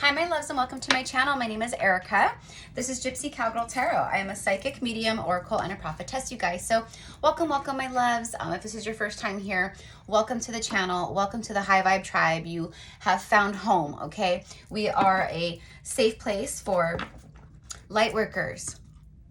Hi, my loves, and welcome to my channel. My name is Erica. This is Gypsy Cowgirl Tarot. I am a psychic, medium, oracle, and a prophetess, you guys. So welcome, my loves. If this is your first time here, welcome to the channel. Welcome to the High Vibe Tribe. You have found home, okay? We are a safe place for light workers,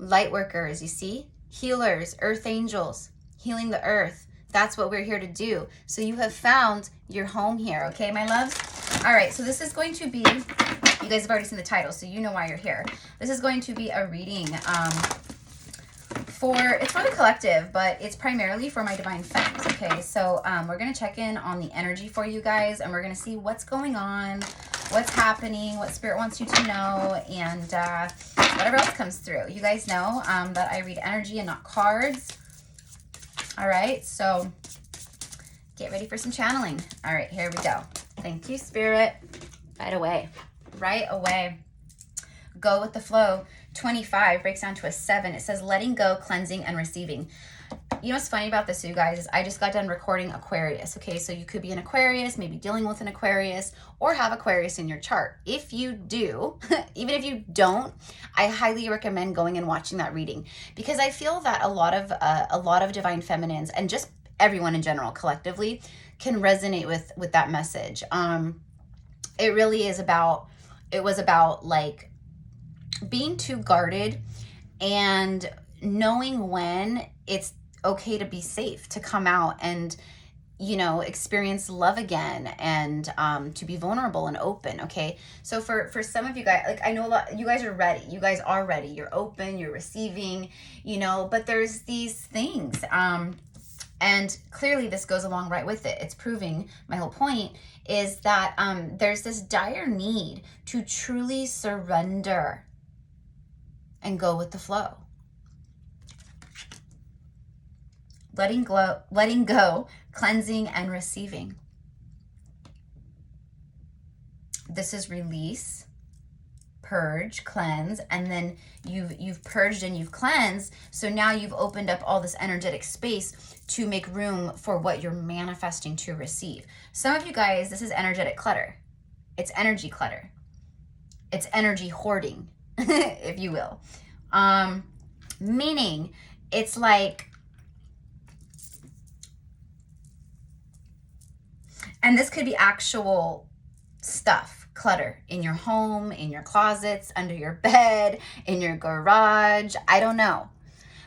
you see? Healers, earth angels, healing the earth. That's what we're here to do. So you have found your home here, okay, my loves? All right, so this is going to be, you guys have already seen the title, so you know why you're here. This is going to be a reading it's for the collective, but it's primarily for my divine femmes, okay? So we're going to check in on the energy for you guys, and we're going to see what's going on, what's happening, what spirit wants you to know, and whatever else comes through. You guys know that I read energy and not cards. All right, so get ready for some channeling. All right, here we go. Thank you, Spirit. Right away. Go with the flow. 25 breaks down to a 7. It says letting go, cleansing, and receiving. You know what's funny about this, you guys, is I just got done recording Aquarius, okay? So you could be an Aquarius, maybe dealing with an Aquarius, or have Aquarius in your chart. If you do, even if you don't, I highly recommend going and watching that reading, because I feel that a lot of divine feminines, and just everyone in general collectively, can resonate with that message. It really is about, it was about like being too guarded and knowing when it's okay to be safe, to come out and, you know, experience love again, and to be vulnerable and open, okay? So for some of you guys, like, I know a lot, you guys are ready. You guys are ready. You're open, you're receiving, you know, but there's these things. And clearly this goes along right with it. It's proving my whole point is that there's this dire need to truly surrender and go with the flow. Letting go, cleansing, and receiving. This is release, purge, cleanse, and then you've purged and you've cleansed. So now you've opened up all this energetic space to make room for what you're manifesting to receive. Some of you guys, this is energetic clutter. It's energy clutter. It's energy hoarding, if you will. Meaning it's like, and this could be actual stuff, clutter in your home, in your closets, under your bed, in your garage, I don't know.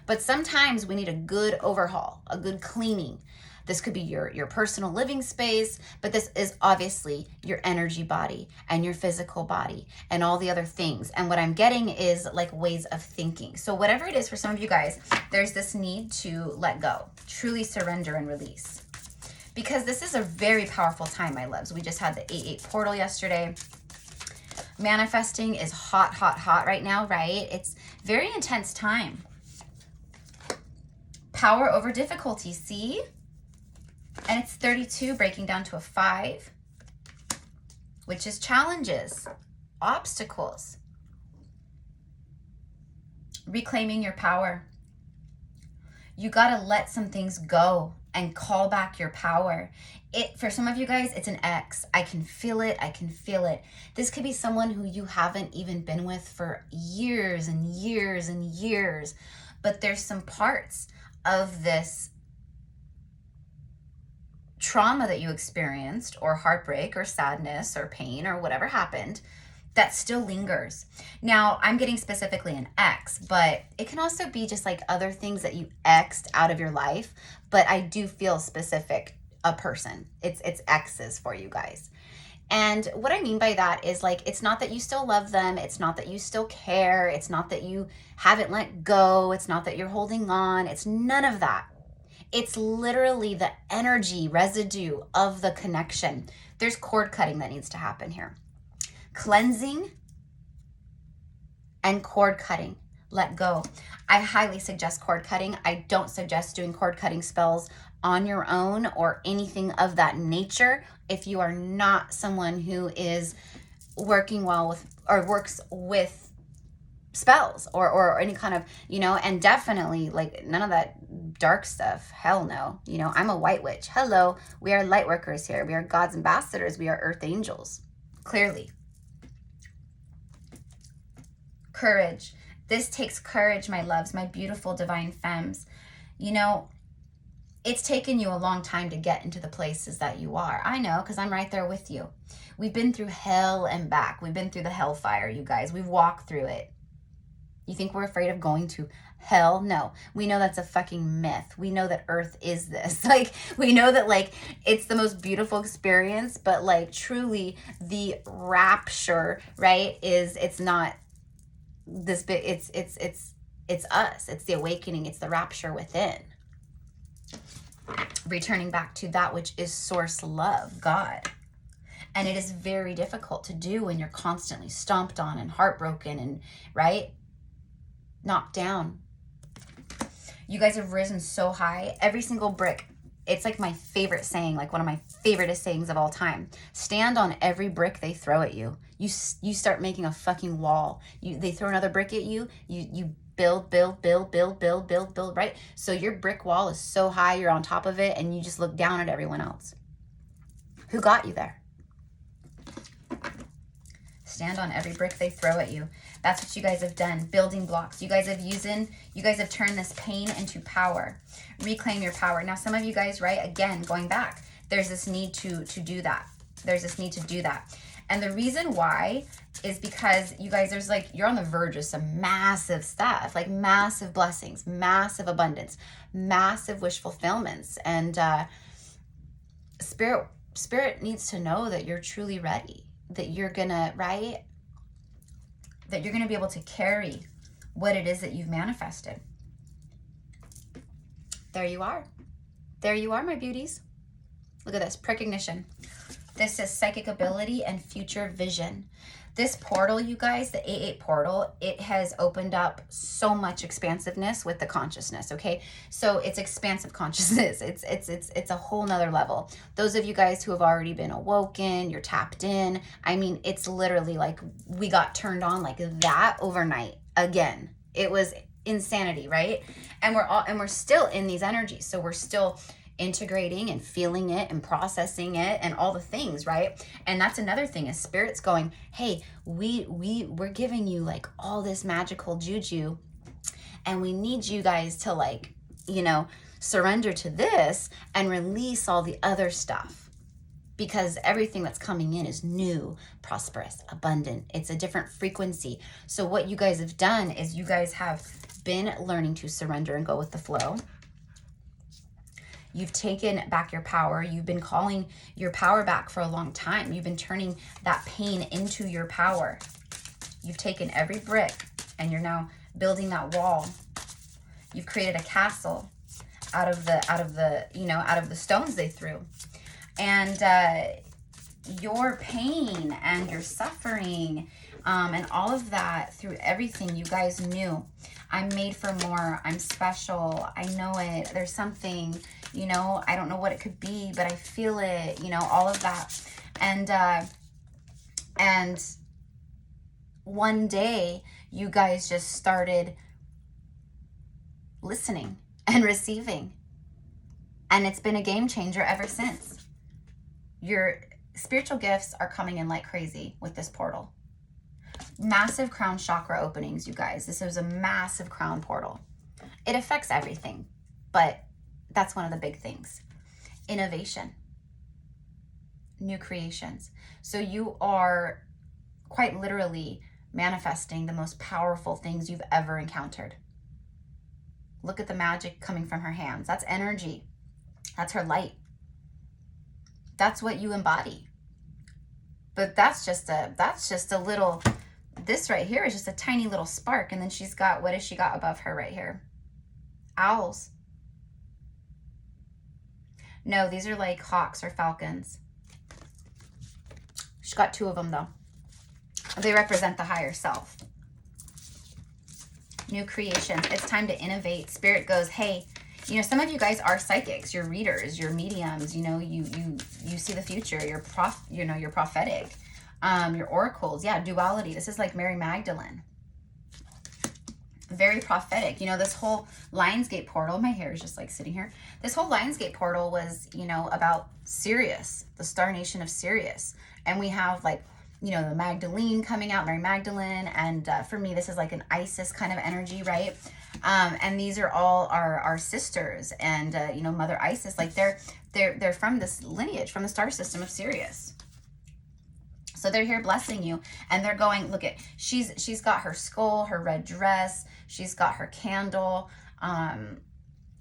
But sometimes we need a good overhaul, a good cleaning. This could be your personal living space, but this is obviously your energy body and your physical body and all the other things. And what I'm getting is like ways of thinking. So whatever it is for some of you guys, there's this need to let go, truly surrender and release. Because this is a very powerful time, my loves. We just had the 8/8 portal yesterday. Manifesting is hot, hot, hot right now, right? It's very intense time. Power over difficulty, see? And it's 32 breaking down to a 5, which is challenges, obstacles. Reclaiming your power. You gotta let some things go and call back your power. For some of you guys, it's an ex. I can feel it. This could be someone who you haven't even been with for years and years and years, but there's some parts of this trauma that you experienced, or heartbreak or sadness or pain or whatever happened, that still lingers. Now, I'm getting specifically an ex, but it can also be just like other things that you exed out of your life. But I do feel specific, a person. It's exes for you guys. And what I mean by that is, like, it's not that you still love them. It's not that you still care. It's not that you haven't let go. It's not that you're holding on. It's none of that. It's literally the energy residue of the connection. There's cord cutting that needs to happen here. Cleansing and cord cutting. Let go. I highly suggest cord cutting. I don't suggest doing cord cutting spells on your own or anything of that nature if you are not someone who is working well with, or works with, spells or any kind of, you know, and definitely like none of that dark stuff. Hell no. You know, I'm a white witch. Hello. We are light workers here. We are God's ambassadors. We are earth angels. Clearly. Courage. This takes courage, my loves, my beautiful divine femmes. You know, it's taken you a long time to get into the places that you are. I know, because I'm right there with you. We've been through hell and back. We've been through the hellfire, you guys. We've walked through it. You think we're afraid of going to hell? No. We know that's a fucking myth. We know that Earth is this. Like, we know that, like, it's the most beautiful experience, but, like, truly the rapture, right, is, it's not this bit, it's us. It's the awakening. It's the rapture within. Returning back to that which is source love, God. And it is very difficult to do when you're constantly stomped on and heartbroken and, right, knocked down. You guys have risen so high. Every single brick. It's like my favorite saying, like one of my favorite sayings of all time. Stand on every brick they throw at you. You start making a fucking wall. They throw another brick at you. You build, right? So your brick wall is so high, you're on top of it, and you just look down at everyone else. Who got you there? Stand on every brick they throw at you. That's what you guys have done. Building blocks. You guys have turned this pain into power. Reclaim your power. Now, some of you guys, right, again, going back, there's this need to do that. There's this need to do that. And the reason why is because you guys, there's like, you're on the verge of some massive stuff, like massive blessings, massive abundance, massive wish fulfillments. And spirit needs to know that you're truly ready, that you're gonna, right? That you're gonna be able to carry what it is that you've manifested. There you are. There you are, my beauties. Look at this, precognition. This is psychic ability and future vision. This portal, you guys, the A8 portal, it has opened up so much expansiveness with the consciousness, okay? So it's expansive consciousness. It's a whole nother level. Those of you guys who have already been awoken, you're tapped in. I mean, it's literally like we got turned on like that overnight again. It was insanity, right? And we're still in these energies. So we're still integrating and feeling it and processing it and all the things, right? And that's another thing, is spirit's going, hey, we're giving you like all this magical juju, and we need you guys to, like, you know, surrender to this and release all the other stuff, because everything that's coming in is new, prosperous, abundant. It's a different frequency. So what you guys have done is you guys have been learning to surrender and go with the flow. You've taken back your power. You've been calling your power back for a long time. You've been turning that pain into your power. You've taken every brick and you're now building that wall. You've created a castle out of the stones they threw. And your pain and your suffering and all of that, through everything, you guys knew, I'm made for more. I'm special. I know it. There's something, you know, I don't know what it could be, but I feel it, you know, all of that. And one day you guys just started listening and receiving. And it's been a game changer ever since. Your spiritual gifts are coming in like crazy with this portal. Massive crown chakra openings, you guys. This is a massive crown portal. It affects everything, but that's one of the big things. Innovation. New creations. So you are quite literally manifesting the most powerful things you've ever encountered. Look at the magic coming from her hands. That's energy. That's her light. That's what you embody. But that's just a little, this right here is just a tiny little spark. And then she's got, what has she got above her right here? Owls. No, these are like hawks or falcons. She's got two of them though. They represent the higher self. New creations. It's time to innovate. Spirit goes, hey, you know, some of you guys are psychics, you're readers, you're mediums, you know, you see the future, you're prophetic, you're oracles. Yeah, duality. This is like Mary Magdalene. Very prophetic. You know, this whole Lionsgate portal, my hair is just like sitting here. This whole Lionsgate portal was, you know, about Sirius, the star nation of Sirius. And we have like you know, the Magdalene coming out, Mary Magdalene. And for me, this is like an Isis kind of energy, right? And these are all our sisters, and you know, Mother Isis, like they're from this lineage, from the star system of Sirius. So they're here blessing you, and they're going, look at, she's got her skull, her red dress, she's got her candle.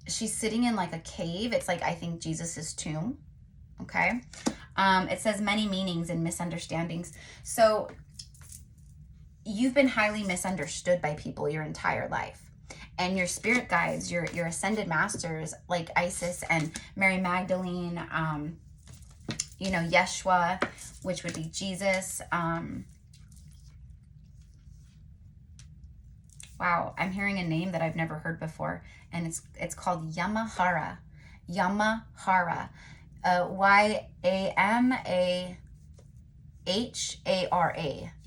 She's sitting in like a cave. It's like, I think, Jesus's tomb. Okay. It says many meanings and misunderstandings. So you've been highly misunderstood by people your entire life. And your spirit guides, your ascended masters, like Isis and Mary Magdalene, you know, Yeshua, which would be Jesus. Wow, I'm hearing a name that I've never heard before, and it's called Yamahara. Yamahara. Yamahara.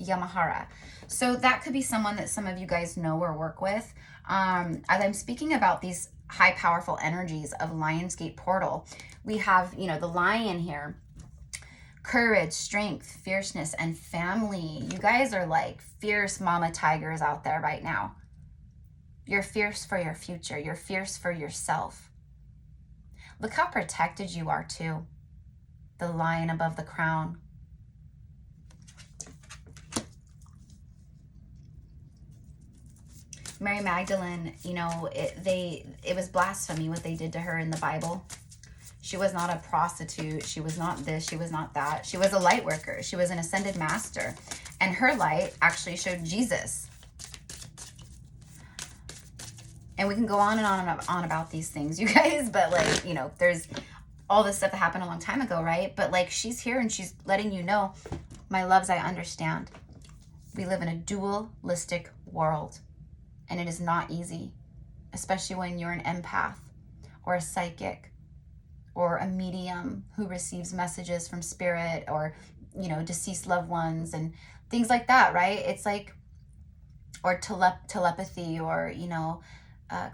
Yamahara. So that could be someone that some of you guys know or work with. As I'm speaking about these high, powerful energies of Lionsgate Portal, we have, you know, the lion here. Courage, strength, fierceness, and family. You guys are like fierce mama tigers out there right now. You're fierce for your future. You're fierce for yourself. Look how protected you are too. The lion above the crown. Mary Magdalene, you know, it was blasphemy what they did to her in the Bible. She was not a prostitute. She was not this. She was not that. She was a light worker. She was an ascended master. And her light actually showed Jesus. And we can go on and on and on about these things, you guys. But like, you know, there's all this stuff that happened a long time ago, right? But like, she's here and she's letting you know, my loves, I understand. We live in a dualistic world. And it is not easy, especially when you're an empath or a psychic or a medium who receives messages from spirit, or, you know, deceased loved ones and things like that, right? It's like, or telepathy, or, you know,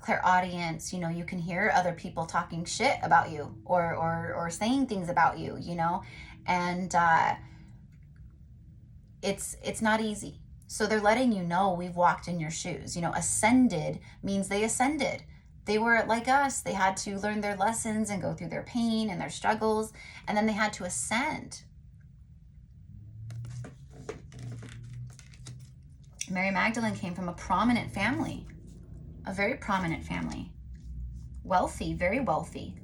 clairaudience. You know, you can hear other people talking shit about you, or saying things about you, you know, and it's not easy. So they're letting you know, we've walked in your shoes. You know, ascended means they ascended. They were like us. They had to learn their lessons and go through their pain and their struggles, and then they had to ascend. Mary Magdalene came from a prominent family, a very prominent family, wealthy, very wealthy.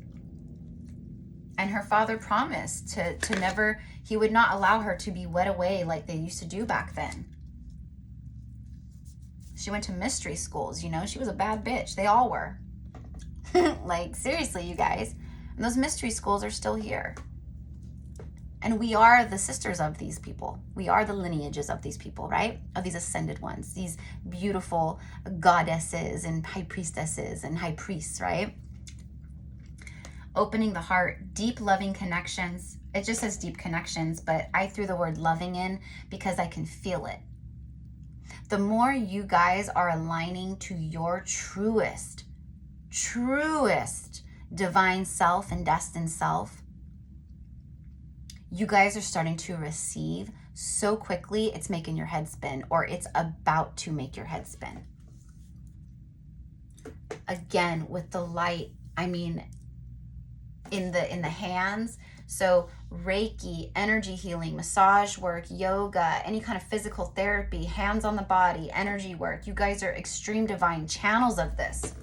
And her father promised to never, he would not allow her to be wed away like they used to do back then. She went to mystery schools, you know, she was a bad bitch. They all were. Like, seriously, you guys. And those mystery schools are still here. And we are the sisters of these people. We are the lineages of these people, right? Of these ascended ones, these beautiful goddesses and high priestesses and high priests, right? Opening the heart, deep loving connections. It just says deep connections, but I threw the word loving in because I can feel it. The more you guys are aligning to your truest divine self and destined self, you guys are starting to receive so quickly, it's making your head spin, or it's about to make your head spin. Again, with the light, I mean, in the hands. So Reiki, energy healing, massage work, yoga, any kind of physical therapy, hands on the body, energy work. You guys are extreme divine channels of this.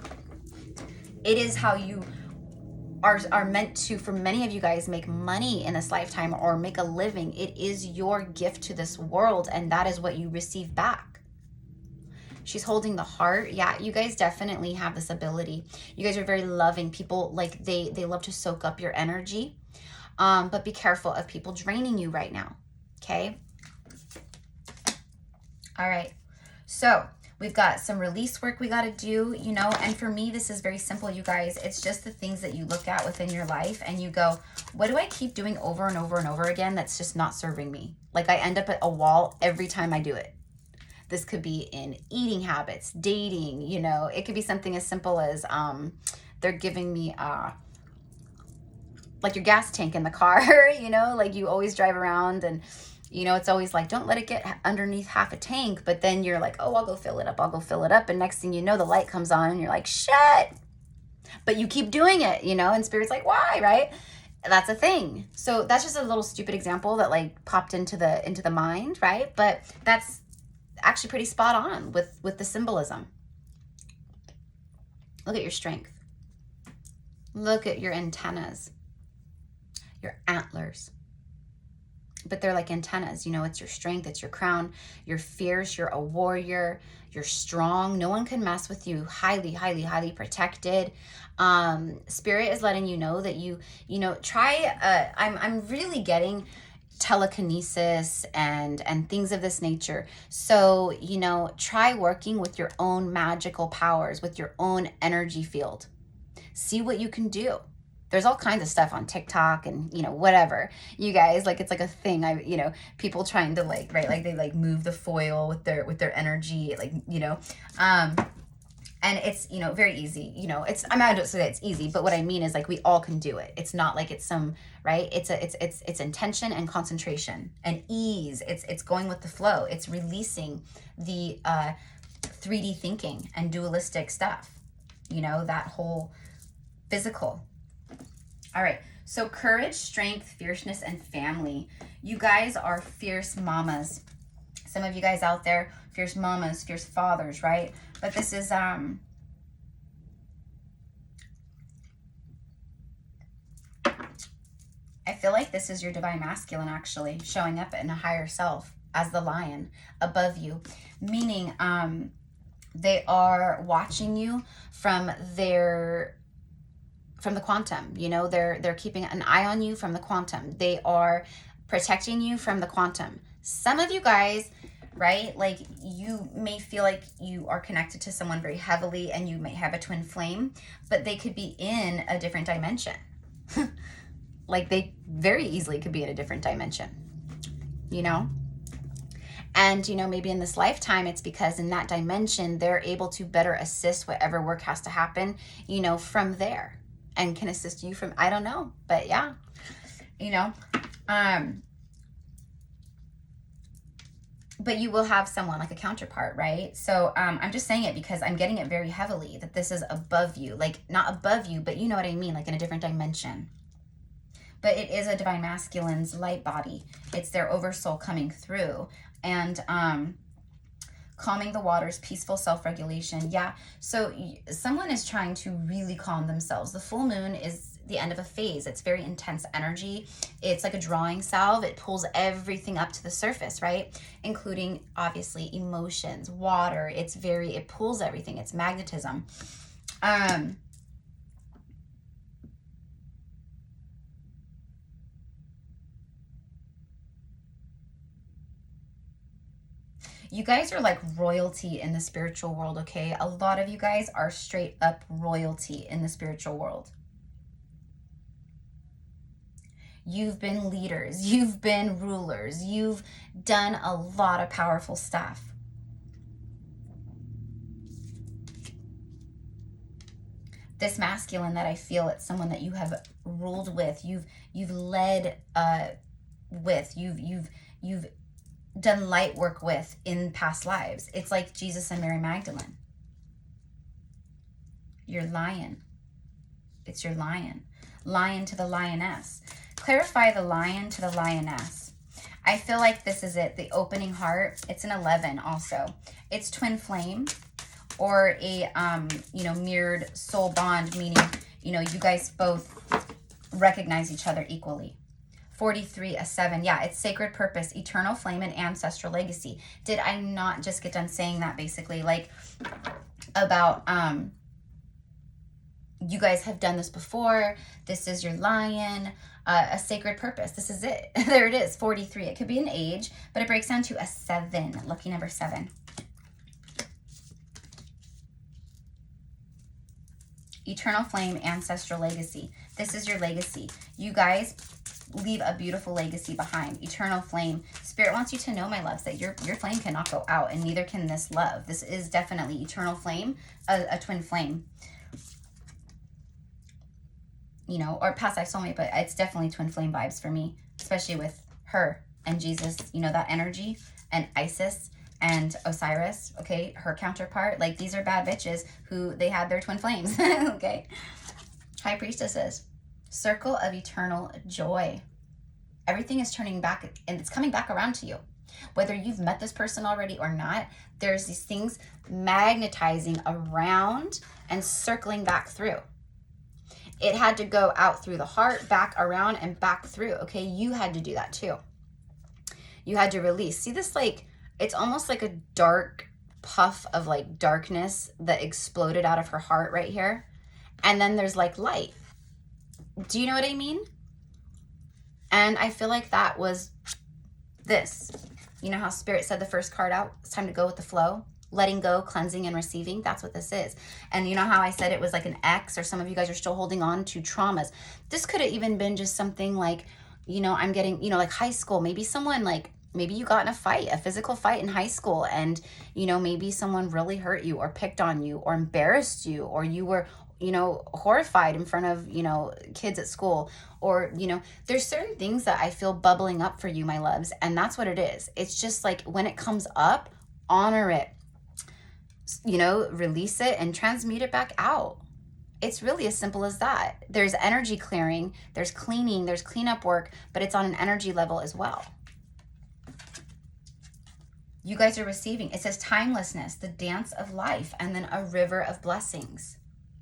It is how you are meant to, for many of you guys, make money in this lifetime or make a living. It is your gift to this world, and that is what you receive back. She's holding the heart. Yeah, you guys definitely have this ability. You guys are very loving people. Like they love to soak up your energy. But be careful of people draining you right now. Okay. All right. So we've got some release work we got to do, you know, and for me, this is very simple, you guys. It's just the things that you look at within your life and you go, what do I keep doing over and over and over again that's just not serving me? Like I end up at a wall every time I do it. This could be in eating habits, dating, you know, it could be something as simple as they're giving me like your gas tank in the car, you know, like you always drive around and You know, it's always like, don't let it get underneath half a tank. But then you're like, oh, I'll go fill it up. I'll go fill it up. And next thing you know, the light comes on and you're like, shit. But you keep doing it, you know, and Spirit's like, why, right? That's a thing. So that's just a little stupid example that like popped into the mind, right? But that's actually pretty spot on with the symbolism. Look at your strength. Look at your antennas, your antlers. But they're like antennas, you know, it's your strength, it's your crown, you're fierce, you're a warrior, you're strong. No one can mess with you. Highly, highly, highly protected. Spirit is letting you know that you know, try, I'm really getting telekinesis and things of this nature. So, you know, try working with your own magical powers, with your own energy field. See what you can do. There's all kinds of stuff on TikTok and, you know, whatever. You guys, like, it's like a thing. You know, people trying to like, right, like they like move the foil with their energy, like, you know, and it's, you know, very easy. You know, it's, I'm not going to say that it's easy, but what I mean is like we all can do it. It's not like it's some, right? It's intention and concentration and ease. It's going with the flow. It's releasing the 3D thinking and dualistic stuff. You know, that whole physical. All right, so courage, strength, fierceness, and family. You guys are fierce mamas. Some of you guys out there, fierce mamas, fierce fathers, right? But this is, I feel like this is your divine masculine actually showing up in a higher self as the lion above you, meaning they are watching you from the quantum, you know, they're keeping an eye on you from the quantum. They are protecting you from the quantum. Some of you guys, right, like you may feel like you are connected to someone very heavily and you may have a twin flame, but they could be in a different dimension. Like they very easily could be in a different dimension, you know? And, you know, maybe in this lifetime, it's because in that dimension, they're able to better assist whatever work has to happen, you know, from there. And can assist you from, I don't know, but yeah, you know, but you will have someone like a counterpart, right? So I'm just saying it because I'm getting it very heavily that this is above you, like not above you, but you know what I mean, like in a different dimension. But it is a divine masculine's light body. It's their oversoul coming through and calming the waters, peaceful self-regulation. Yeah, so someone is trying to really calm themselves. The full moon is the end of a phase. It's very intense energy. It's like a drawing salve. It pulls everything up to the surface, right? Including, obviously, emotions, water. It pulls everything. It's magnetism. You guys are like royalty in the spiritual world, okay? A lot of you guys are straight up royalty in the spiritual world. You've been leaders. You've been rulers. You've done a lot of powerful stuff. This masculine that I feel, it's someone that you have ruled with. You've led with. You've done light work with in past lives. It's like Jesus and Mary Magdalene. Your lion. It's your lion. Lion to the lioness. Clarify the lion to the lioness. I feel like this is it. The opening heart. It's an 11 also. It's twin flame or a, you know, mirrored soul bond, meaning, you know, you guys both recognize each other equally. 43, a 7. Yeah, it's sacred purpose, eternal flame, and ancestral legacy. Did I not just get done saying that basically? Like about you guys have done this before. This is your lion, a sacred purpose. This is it. There it is, 43. It could be an age, but it breaks down to a 7. Lucky number 7. Eternal flame, ancestral legacy. This is your legacy. You guys leave a beautiful legacy behind. Eternal flame. Spirit wants you to know, my loves, that your flame cannot go out, and neither can this love. This is definitely eternal flame, a twin flame. You know, or past life soulmate, but it's definitely twin flame vibes for me, especially with her, and Jesus, you know, that energy, and Isis and Osiris, okay, her counterpart. Like, these are bad bitches who they had their twin flames, okay? High Priestesses, circle of eternal joy. Everything is turning back, and it's coming back around to you. Whether you've met this person already or not, there's these things magnetizing around and circling back through. It had to go out through the heart, back around, and back through, okay? You had to do that too. You had to release. See this, like, it's almost like a dark puff of like darkness that exploded out of her heart right here. And then there's like light. Do you know what I mean? And I feel like that was this. You know how Spirit said the first card out, it's time to go with the flow, letting go, cleansing, and receiving. That's what this is. And you know how I said it was like an ex, or some of you guys are still holding on to traumas. This could have even been just something like, you know, I'm getting, you know, like high school, maybe someone like, maybe you got in a fight, a physical fight in high school, and, you know, maybe someone really hurt you or picked on you or embarrassed you, or you were, you know, horrified in front of, you know, kids at school, or, you know, there's certain things that I feel bubbling up for you, my loves. And that's what it is. It's just like when it comes up, honor it, you know, release it and transmute it back out. It's really as simple as that. There's energy clearing, there's cleaning, there's cleanup work, but it's on an energy level as well. You guys are receiving. It says timelessness, the dance of life, and then a river of blessings.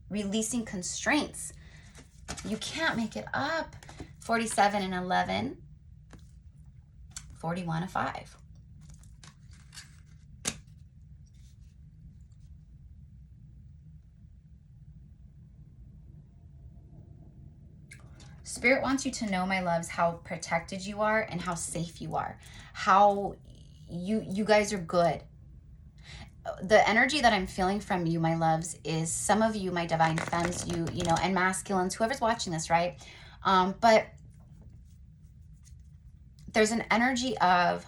Releasing constraints. You can't make it up. 47 and 11. 41 and 5. Spirit wants you to know, my loves, how protected you are and how safe you are. How you guys are good. The energy that I'm feeling from you, my loves, is some of you, my divine femmes, you know, and masculines, whoever's watching this, right? But there's an energy of,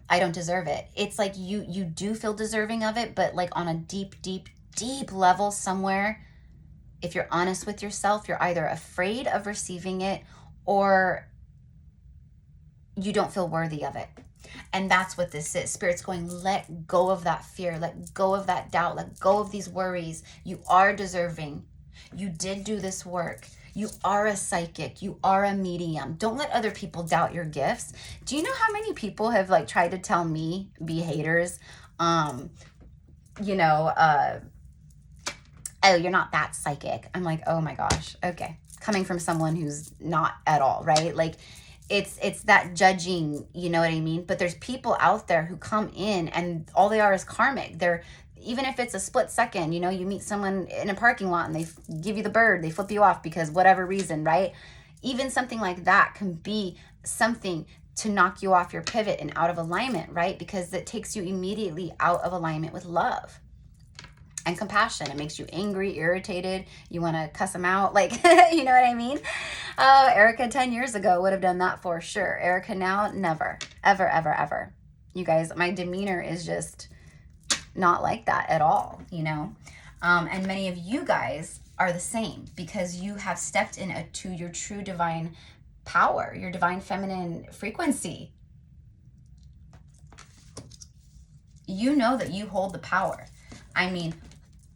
I don't deserve it. It's like you do feel deserving of it, but like on a deep, deep, deep level somewhere, if you're honest with yourself, you're either afraid of receiving it or you don't feel worthy of it. And that's what this is. Spirit's going, let go of that fear, let go of that doubt, let go of these worries. You are deserving. You did do this work. You are a psychic. You are a medium. Don't let other people doubt your gifts. Do you know how many people have like tried to tell me, be haters, you know, oh, you're not that psychic. I'm like, oh my gosh. Okay. Coming from someone who's not at all, right? Like, it's that judging, you know what I mean? But there's people out there who come in and all they are is karmic. They're, even if it's a split second, you know, you meet someone in a parking lot and they give you the bird, they flip you off because whatever reason, right? Even something like that can be something to knock you off your pivot and out of alignment, right? Because it takes you immediately out of alignment with love and compassion. It makes you angry, irritated. You want to cuss them out. Like, you know what I mean? Oh, Erica 10 years ago would have done that for sure. Erica now, never, ever, ever, ever. You guys, my demeanor is just not like that at all, you know? And many of you guys are the same because you have stepped into your true divine power, your divine feminine frequency. You know that you hold the power. I mean,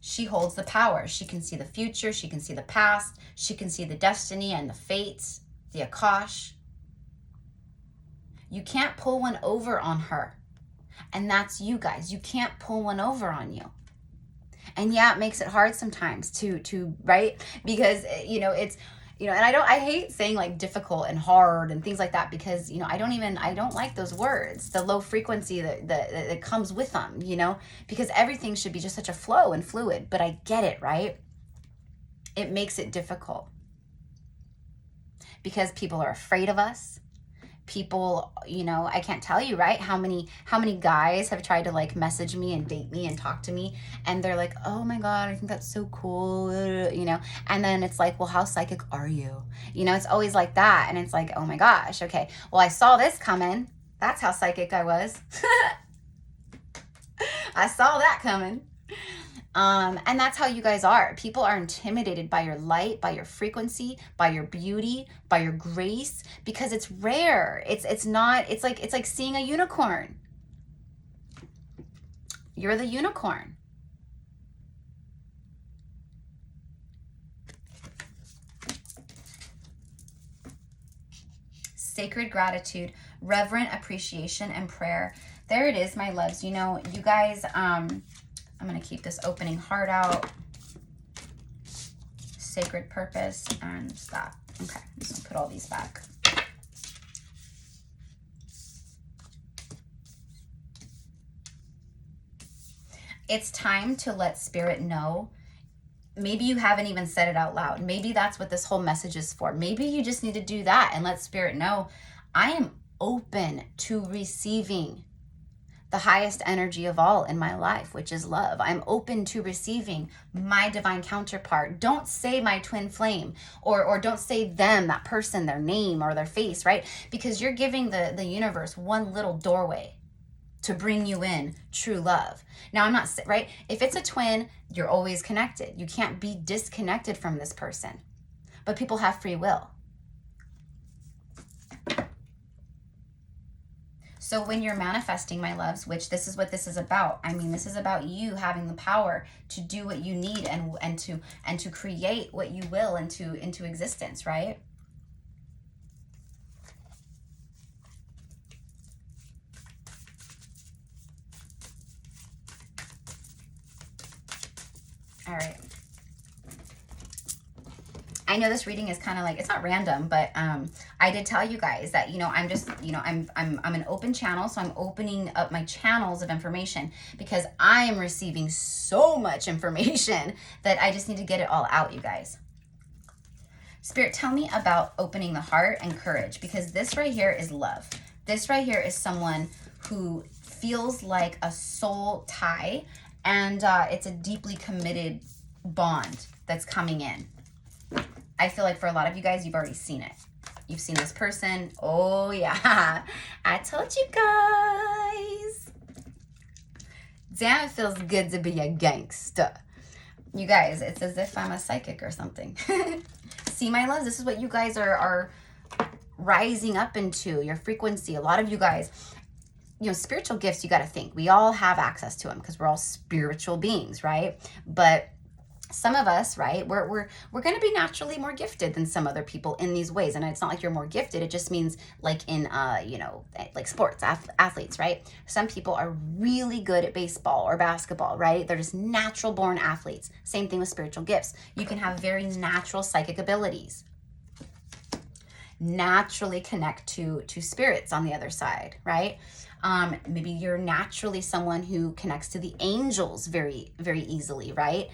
she holds the power. She can see the future. She can see the past. She can see the destiny and the fates, the Akash. You can't pull one over on her. And that's you guys. You can't pull one over on you. And yeah, it makes it hard sometimes to right? Because, you know, it's, you know, and I hate saying like difficult and hard and things like that because, you know, I don't like those words, the low frequency that comes with them, you know, because everything should be just such a flow and fluid, but I get it, right? It makes it difficult because people are afraid of us. People, you know, I can't tell you, right? How many guys have tried to like message me and date me and talk to me and they're like, oh my God, I think that's so cool, you know? And then it's like, well, how psychic are you? You know, it's always like that. And it's like, oh my gosh, okay. Well, I saw this coming. That's how psychic I was. I saw that coming. And that's how you guys are. People are intimidated by your light, by your frequency, by your beauty, by your grace, because it's rare. It's like seeing a unicorn. You're the unicorn. Sacred gratitude, reverent appreciation, and prayer. There it is, my loves. You know, you guys, I'm going to keep this opening heart out. Sacred purpose and stop. Okay, I'm just going to put all these back. It's time to let spirit know. Maybe you haven't even said it out loud. Maybe that's what this whole message is for. Maybe you just need to do that and let spirit know, I am open to receiving the highest energy of all in my life, which is love. I'm open to receiving my divine counterpart. Don't say my twin flame, or don't say them, that person, their name or their face, right? Because you're giving the universe one little doorway to bring you in true love. Now, I'm not, right? If it's a twin, you're always connected. You can't be disconnected from this person. But people have free will. So when you're manifesting, my loves, which this is what this is about. I mean, this is about you having the power to do what you need and to create what you will into existence, right? All right. I know this reading is kind of like, it's not random, but I did tell you guys that, you know, I'm just, you know, I'm an open channel. So I'm opening up my channels of information because I am receiving so much information that I just need to get it all out, you guys. Spirit, tell me about opening the heart and courage, because this right here is love. This right here is someone who feels like a soul tie, and it's a deeply committed bond that's coming in. I feel like for a lot of you guys, you've already seen it. You've seen this person. Oh, yeah. I told you guys. Damn, it feels good to be a gangster. You guys, it's as if I'm a psychic or something. See, my loves, this is what you guys are rising up into, your frequency. A lot of you guys, you know, spiritual gifts, you got to think. We all have access to them because we're all spiritual beings, right? But some of us, right, we're going to be naturally more gifted than some other people in these ways. And it's not like you're more gifted. It just means like in, you know, like sports, athletes, right? Some people are really good at baseball or basketball, right? They're just natural born athletes. Same thing with spiritual gifts. You can have very natural psychic abilities. Naturally connect to spirits on the other side, right? Maybe you're naturally someone who connects to the angels very, very easily, right?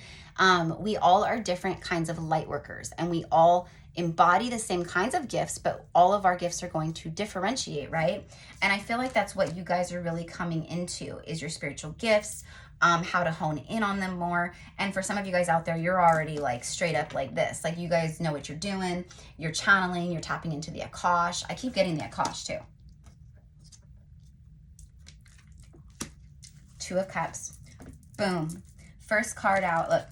We all are different kinds of light workers, and we all embody the same kinds of gifts, but all of our gifts are going to differentiate, right? And I feel like that's what you guys are really coming into, is your spiritual gifts, how to hone in on them more. And for some of you guys out there, you're already like straight up like this. Like you guys know what you're doing. You're channeling, you're tapping into the Akash. I keep getting the Akash too. Two of Cups. Boom. First card out. Look.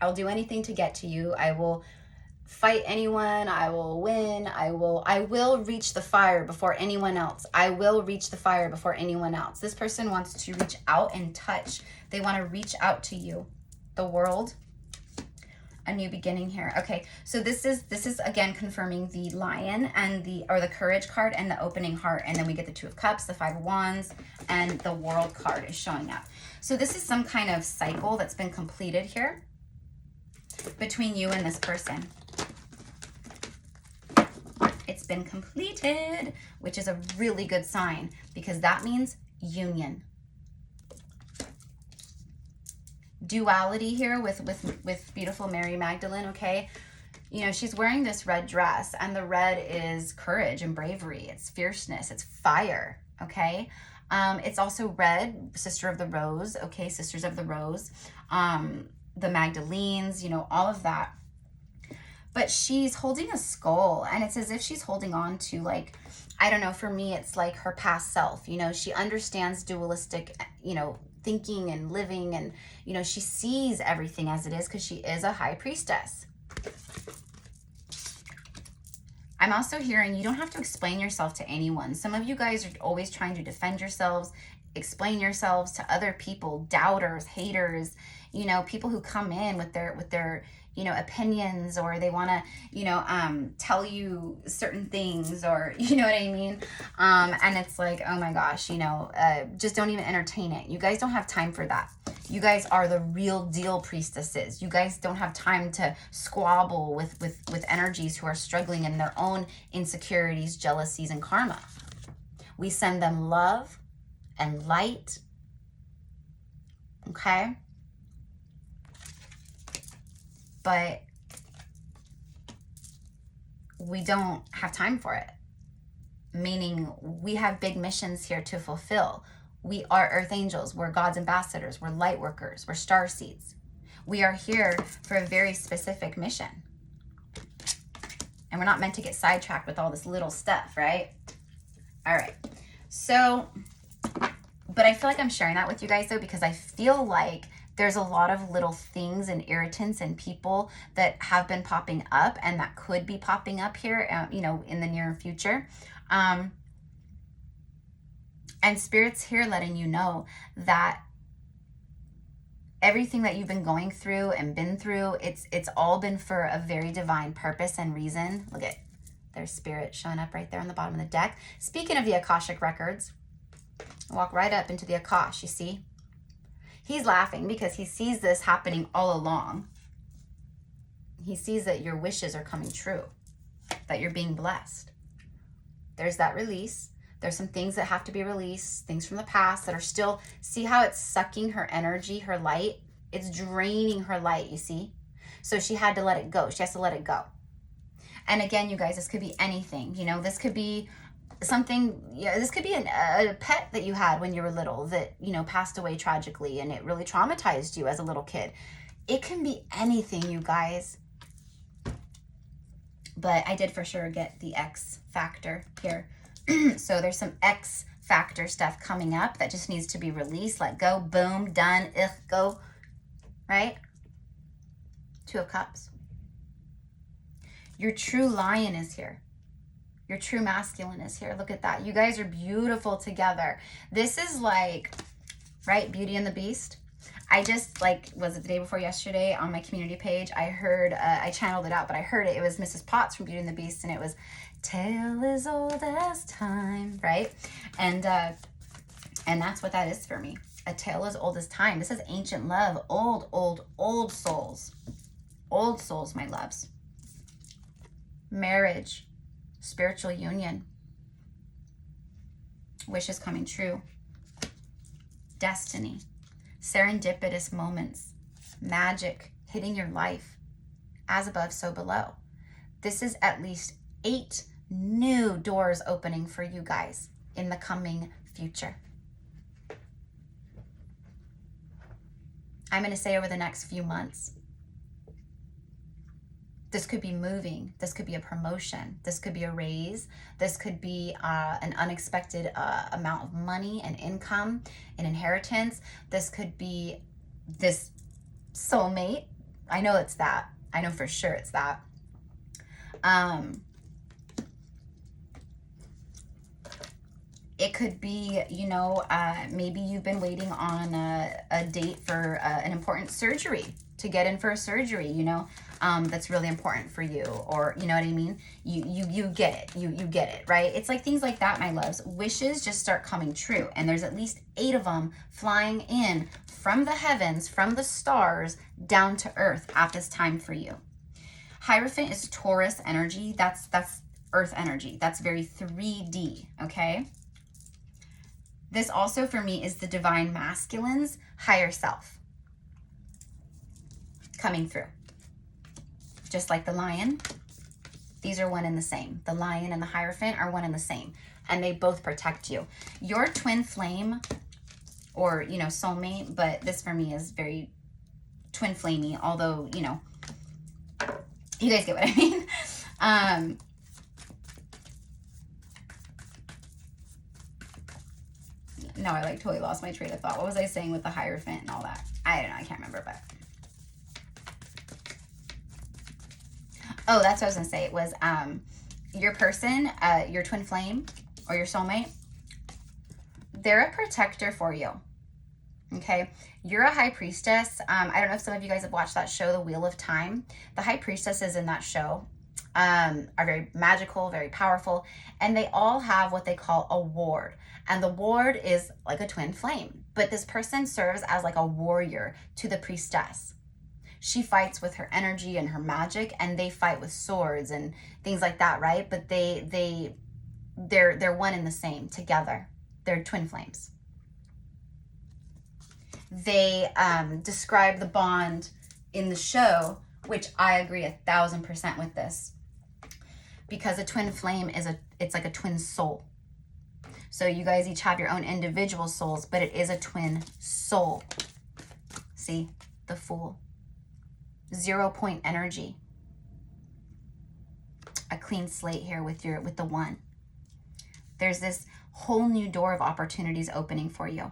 I'll do anything to get to you. I will fight anyone. I will win. I will reach the fire before anyone else. I will reach the fire before anyone else. This person wants to reach out and touch. They want to reach out to you. The World. A new beginning here. Okay, so this is again confirming the Lion and the Courage card and the Opening Heart, and then we get the Two of Cups, the Five of Wands, and the World card is showing up. So this is some kind of cycle that's been completed here between you and this person. It's been completed, which is a really good sign because that means union. Duality here with beautiful Mary Magdalene, okay? You know, she's wearing this red dress, and the red is courage and bravery. It's fierceness. It's fire, okay? It's also red, Sister of the Rose, okay? Sisters of the Rose. The Magdalenes, you know, all of that. But she's holding a skull, and it's as if she's holding on to, like, I don't know, for me, it's like her past self. You know, she understands dualistic, you know, thinking and living, and, you know, she sees everything as it is because she is a high priestess. I'm also hearing you don't have to explain yourself to anyone. Some of you guys are always trying to defend yourselves, explain yourselves to other people, doubters, haters, you know, people who come in with their, you know, opinions, or they want to, you know, tell you certain things, or, you know what I mean? And it's like, oh my gosh, you know, just don't even entertain it. You guys don't have time for that. You guys are the real deal priestesses. You guys don't have time to squabble with energies who are struggling in their own insecurities, jealousies, and karma. We send them love and light. Okay? But we don't have time for it. Meaning we have big missions here to fulfill. We are earth angels. We're God's ambassadors. We're light workers. We're star seeds. We are here for a very specific mission. And we're not meant to get sidetracked with all this little stuff, right? All right. So, but I feel like I'm sharing that with you guys though, because I feel like there's a lot of little things and irritants and people that have been popping up and that could be popping up here, you know, in the near future. And Spirit's here letting you know that everything that you've been going through and been through, it's all been for a very divine purpose and reason. Look at, there's Spirit showing up right there on the bottom of the deck. Speaking of the Akashic records, walk right up into the Akash, you see? He's laughing because he sees this happening all along. He sees that your wishes are coming true, that you're being blessed. There's that release. There's some things that have to be released, things from the past that are still, see how it's sucking her energy, her light? It's draining her light, you see? So she had to let it go. She has to let it go. And again, you guys, this could be anything. You know, this could be something, yeah, this could be a pet that you had when you were little that, you know, passed away tragically and it really traumatized you as a little kid. It can be anything, you guys. But I did for sure get the X factor here. So there's some X factor stuff coming up that just needs to be released. Let go, boom, done, go, right? Two of Cups. Your true lion is here. Your true masculine is here. Look at that. You guys are beautiful together. This is like, right, Beauty and the Beast. I just, like, was it the day before yesterday on my community page, I heard, I channeled it out, but I heard it. It was Mrs. Potts from Beauty and the Beast, and it was, tale as old as time, right? And that's what that is for me. A tale as old as time. This is ancient love. Old souls. Old souls, my loves. Marriage. Spiritual union. Wishes coming true. Destiny. Serendipitous moments. Magic hitting your life. As above, so below. This is at least 8 new doors opening for you guys in the coming future. I'm going to say over the next few months. This could be moving. This could be a promotion. This could be a raise. This could be an unexpected amount of money and income, an inheritance. This could be this soulmate. I know it's that. I know for sure it's that. It could be, you know, maybe you've been waiting on a date for an important surgery, to get in for a surgery, you know, that's really important for you, or, you know what I mean? You get it. You get it, right? It's like things like that, my loves. Wishes just start coming true. And there's at least 8 of them flying in from the heavens, from the stars, down to earth at this time for you. Hierophant is Taurus energy. That's earth energy. That's very 3D, okay? This also for me is the divine masculine's higher self coming through. Just like the lion, these are one and the same. The lion and the Hierophant are one and the same, and they both protect you. Your twin flame, or, you know, soulmate, but this for me is very twin flamey, although, you know, you guys get what I mean. No, I like totally lost my train of thought. What was I saying with the Hierophant and all that? I don't know. I can't remember, but. Oh, that's what I was going to say. It was your person, your twin flame or your soulmate. They're a protector for you. Okay. You're a high priestess. I don't know if some of you guys have watched that show, The Wheel of Time. The high priestesses in that show are very magical, very powerful, and they all have what they call a ward. And the ward is like a twin flame, but this person serves as like a warrior to the priestess. She fights with her energy and her magic, and they fight with swords and things like that, right? But they're one and the same together. They're twin flames. They describe the bond in the show, which I agree 1000% with this, because a twin flame it's like a twin soul. So you guys each have your own individual souls, but it is a twin soul. See, the Fool. 0 point energy. A clean slate here with the one. There's this whole new door of opportunities opening for you.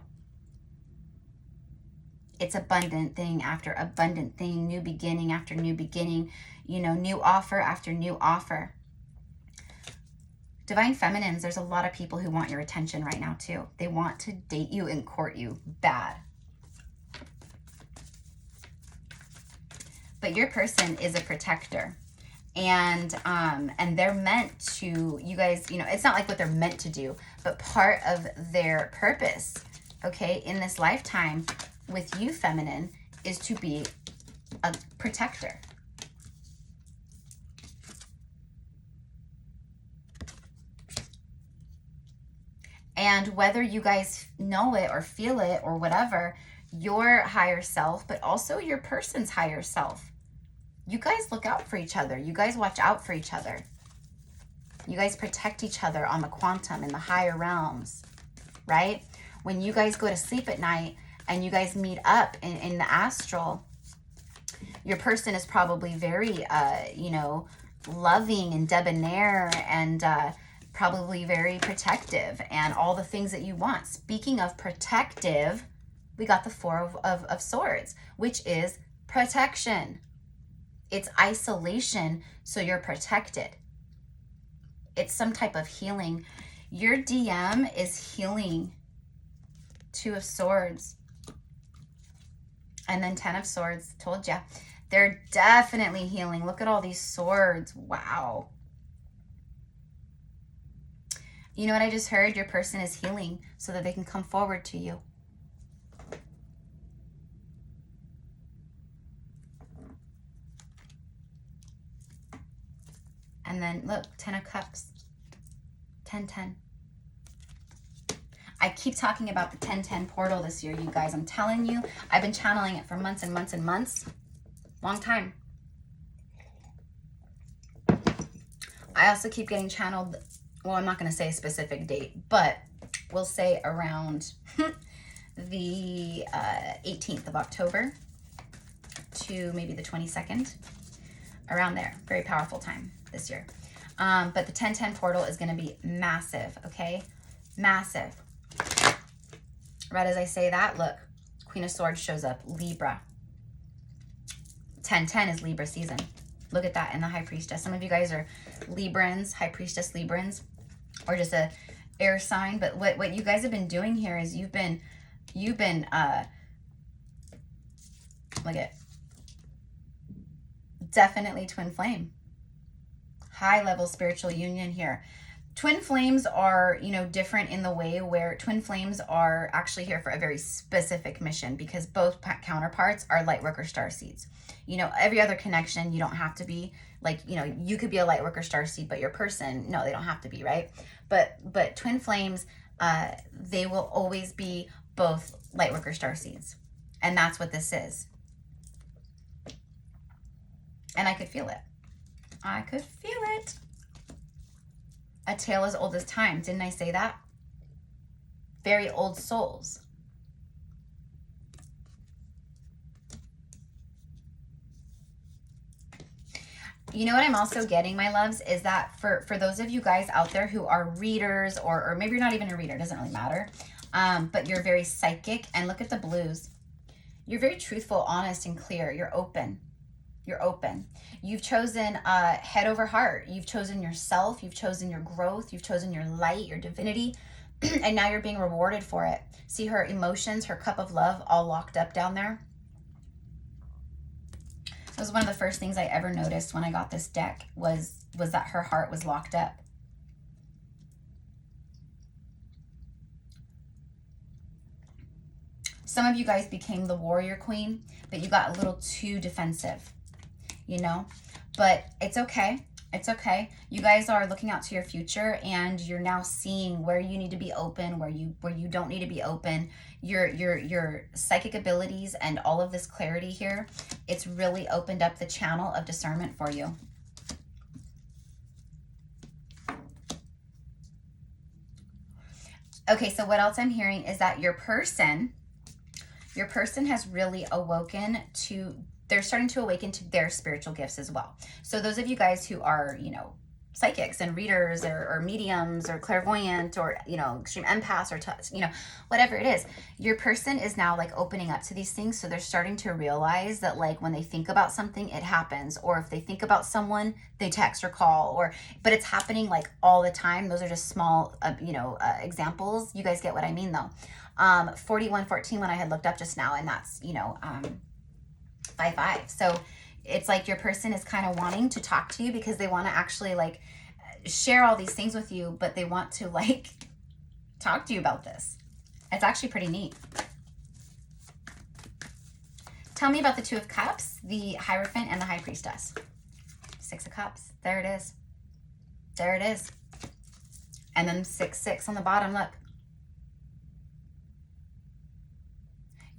It's abundant thing after abundant thing, new beginning after new beginning, you know, new offer after new offer. Divine Feminines, there's a lot of people who want your attention right now too. They want to date you and court you bad. But your person is a protector. And they're meant to, you guys, you know, it's not like what they're meant to do, but part of their purpose, okay, in this lifetime with you, feminine, is to be a protector. And whether you guys know it or feel it or whatever, your higher self, but also your person's higher self, you guys look out for each other. You guys watch out for each other. You guys protect each other on the quantum, in the higher realms, right? When you guys go to sleep at night and you guys meet up in the astral, your person is probably very, you know, loving and debonair and probably very protective and all the things that you want. Speaking of protective, we got the Four of Swords, which is protection. It's isolation, so you're protected. It's some type of healing. Your DM is healing. 2 of Swords. And then 10 of Swords. Told ya. They're definitely healing. Look at all these swords. Wow. You know what I just heard? Your person is healing so that they can come forward to you. And then look, 10 of Cups, 10-10. I keep talking about the 10-10 portal this year, you guys. I'm telling you, I've been channeling it for months and months and months. Long time. I also keep getting channeled, well, I'm not going to say a specific date, but we'll say around the 18th of October to maybe the 22nd. Around there. Very powerful time this year. But the 10-10 portal is going to be massive, okay? Massive. Right as I say that, look, Queen of Swords shows up, Libra. 10-10 is Libra season. Look at that in the High Priestess. Some of you guys are Librans, High Priestess Librans, or just a air sign. But what you guys have been doing here is you've been look at, definitely twin flame. High level spiritual union here. Twin flames are, you know, different in the way where twin flames are actually here for a very specific mission, because both counterparts are light worker starseeds. You know, every other connection, you don't have to be like, you know, you could be a light worker starseed, but your person, no, they don't have to be, right? But twin flames, they will always be both light worker starseeds. And that's what this is. And I could feel it. I could feel it. A tale as old as time. Didn't I say that? Very old souls. You know what I'm also getting, my loves, is that for those of you guys out there who are readers, or maybe you're not even a reader, doesn't really matter. But you're very psychic. And look at the blues. You're very truthful, honest, and clear. You're open. You're open. You've chosen head over heart. You've chosen yourself. You've chosen your growth. You've chosen your light, your divinity. And now you're being rewarded for it. See her emotions, her cup of love all locked up down there. That was one of the first things I ever noticed when I got this deck was that her heart was locked up. Some of you guys became the warrior queen, but you got a little too defensive, you know? But it's okay. It's okay. You guys are looking out to your future, and you're now seeing where you need to be open, where you don't need to be open. Your psychic abilities and all of this clarity here, it's really opened up the channel of discernment for you. Okay, so what else I'm hearing is that your person has really awoken to, they're starting to awaken to their spiritual gifts as well. So those of you guys who are, you know, psychics and readers or mediums or clairvoyant or, you know, extreme empaths or, you know, whatever it is, your person is now like opening up to these things. So they're starting to realize that like when they think about something, it happens. Or if they think about someone, they text or call, but it's happening like all the time. Those are just small, examples. You guys get what I mean though. 4114 when I had looked up just now, and that's, 5-5. So it's like your person is kind of wanting to talk to you because they want to actually like share all these things with you, but they want to like talk to you about this. It's actually pretty neat. Tell me about the Two of Cups, the Hierophant, and the High Priestess. Six of Cups. There it is. There it is. And then 6-6 on the bottom. Look.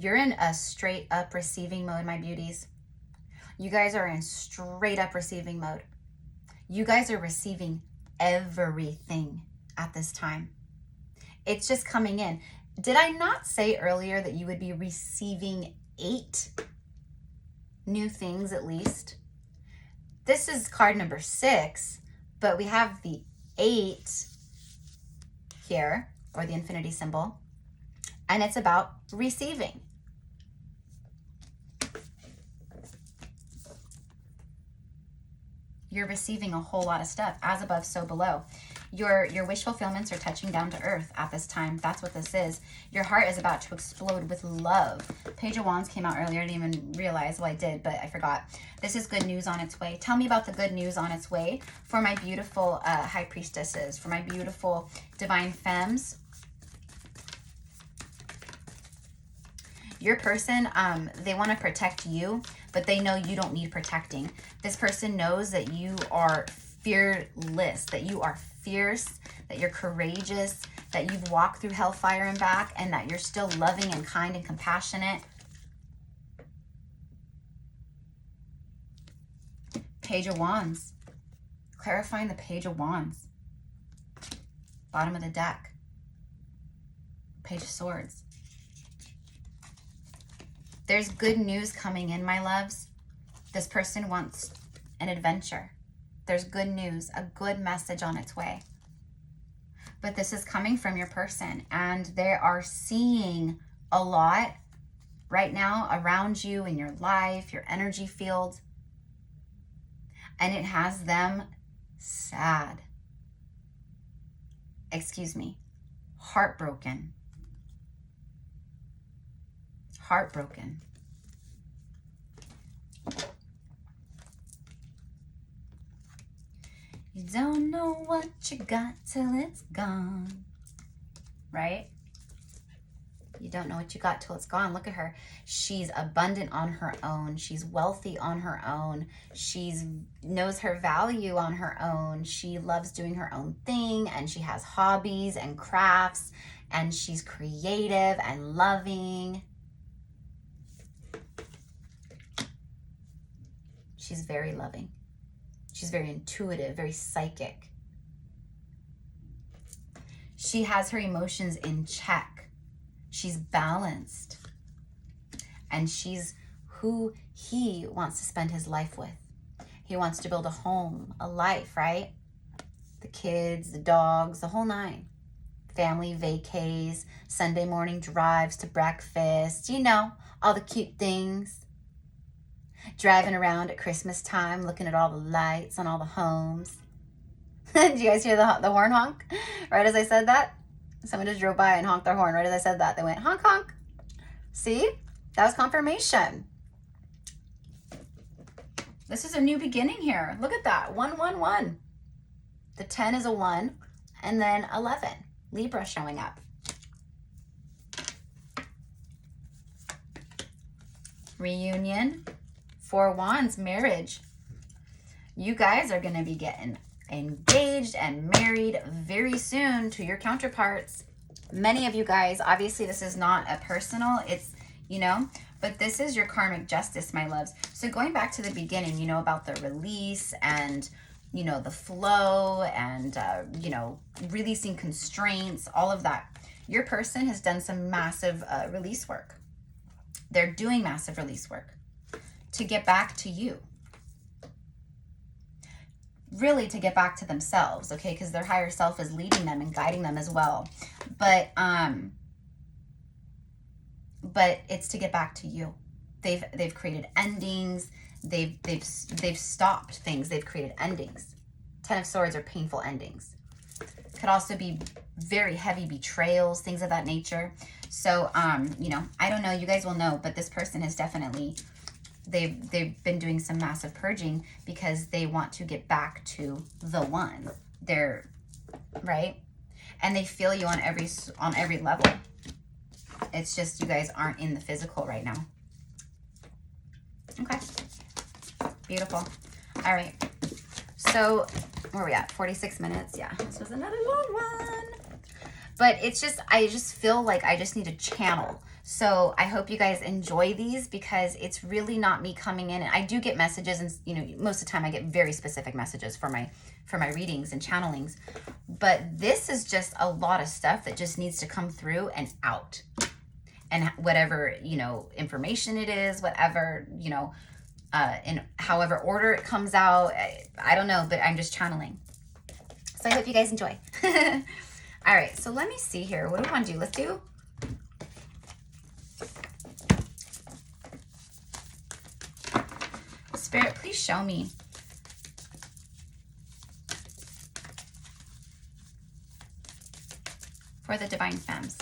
You're in a straight up receiving mode, my beauties. You guys are in straight up receiving mode. You guys are receiving everything at this time. It's just coming in. Did I not say earlier that you would be receiving 8 new things at least? This is card number 6, but we have the 8 here, or the infinity symbol, and it's about receiving. You're receiving a whole lot of stuff, as above, so below. Your wish fulfillments are touching down to earth at this time. That's what this is. Your heart is about to explode with love. Page of Wands came out earlier. I didn't even realize. Well, I did, but I forgot. This is good news on its way. Tell me about the good news on its way for my beautiful High Priestesses, for my beautiful Divine Femmes. Your person, they want to protect you, but they know you don't need protecting. This person knows that you are fearless, that you are fierce, that you're courageous, that you've walked through hellfire and back, and that you're still loving and kind and compassionate. Page of Wands. Clarifying the Page of Wands. Bottom of the deck. Page of Swords. There's good news coming in, my loves. This person wants an adventure. There's good news, a good message on its way. But this is coming from your person, and they are seeing a lot right now around you in your life, your energy field. And it has them sad. Excuse me, heartbroken. Heartbroken. You don't know what you got till it's gone. Right? You don't know what you got till it's gone. Look at her. She's abundant on her own. She's wealthy on her own. She knows her value on her own. She loves doing her own thing, and she has hobbies and crafts, and she's creative and loving. She's very loving. She's very intuitive, very psychic. She has her emotions in check. She's balanced. And she's who he wants to spend his life with. He wants to build a home, a life, right? The kids, the dogs, the whole 9. family vacays, Sunday morning drives to breakfast, you know, all the cute things. Driving around at Christmas time, looking at all the lights on all the homes. Did you guys hear the horn honk? Right as I said that? Someone just drove by and honked their horn. Right as I said that, they went honk, honk. See? That was confirmation. This is a new beginning here. Look at that. 1, 1, 1. The 10 is a 1. And then 11. Libra showing up. Reunion. 4 Wands. Marriage. You guys are going to be getting engaged and married very soon to your counterparts. Many of you guys, obviously this is not a personal, it's, you know, but this is your karmic justice, my loves. So going back to the beginning, you know, about the release and, you know, the flow and, you know, releasing constraints, all of that. Your person has done some massive release work. They're doing massive release work to get back to you. Really to get back to themselves, okay? Because their higher self is leading them and guiding them as well. But it's to get back to you. They've created endings. They've stopped things. They've created endings. 10 of Swords are painful endings. Could also be very heavy betrayals, things of that nature. So you know, I don't know, you guys will know, but this person is definitely, they've been doing some massive purging because they want to get back to the one. They're right, and they feel you on every level. It's just you guys aren't in the physical right now. Okay, beautiful. All right, so where are we at? 46 minutes. Yeah, this was another long one, but it's just, I just feel like I just need to channel. So I hope you guys enjoy these because it's really not me coming in. And I do get messages, and you know, most of the time I get very specific messages for my readings and channelings. But this is just a lot of stuff that just needs to come through and out. And whatever, you know, information it is, whatever, you know, in however order it comes out, I don't know, but I'm just channeling. So I hope you guys enjoy. All right, so let me see here. What do we want to do? Let's do Spirit, please show me. For the Divine Femmes.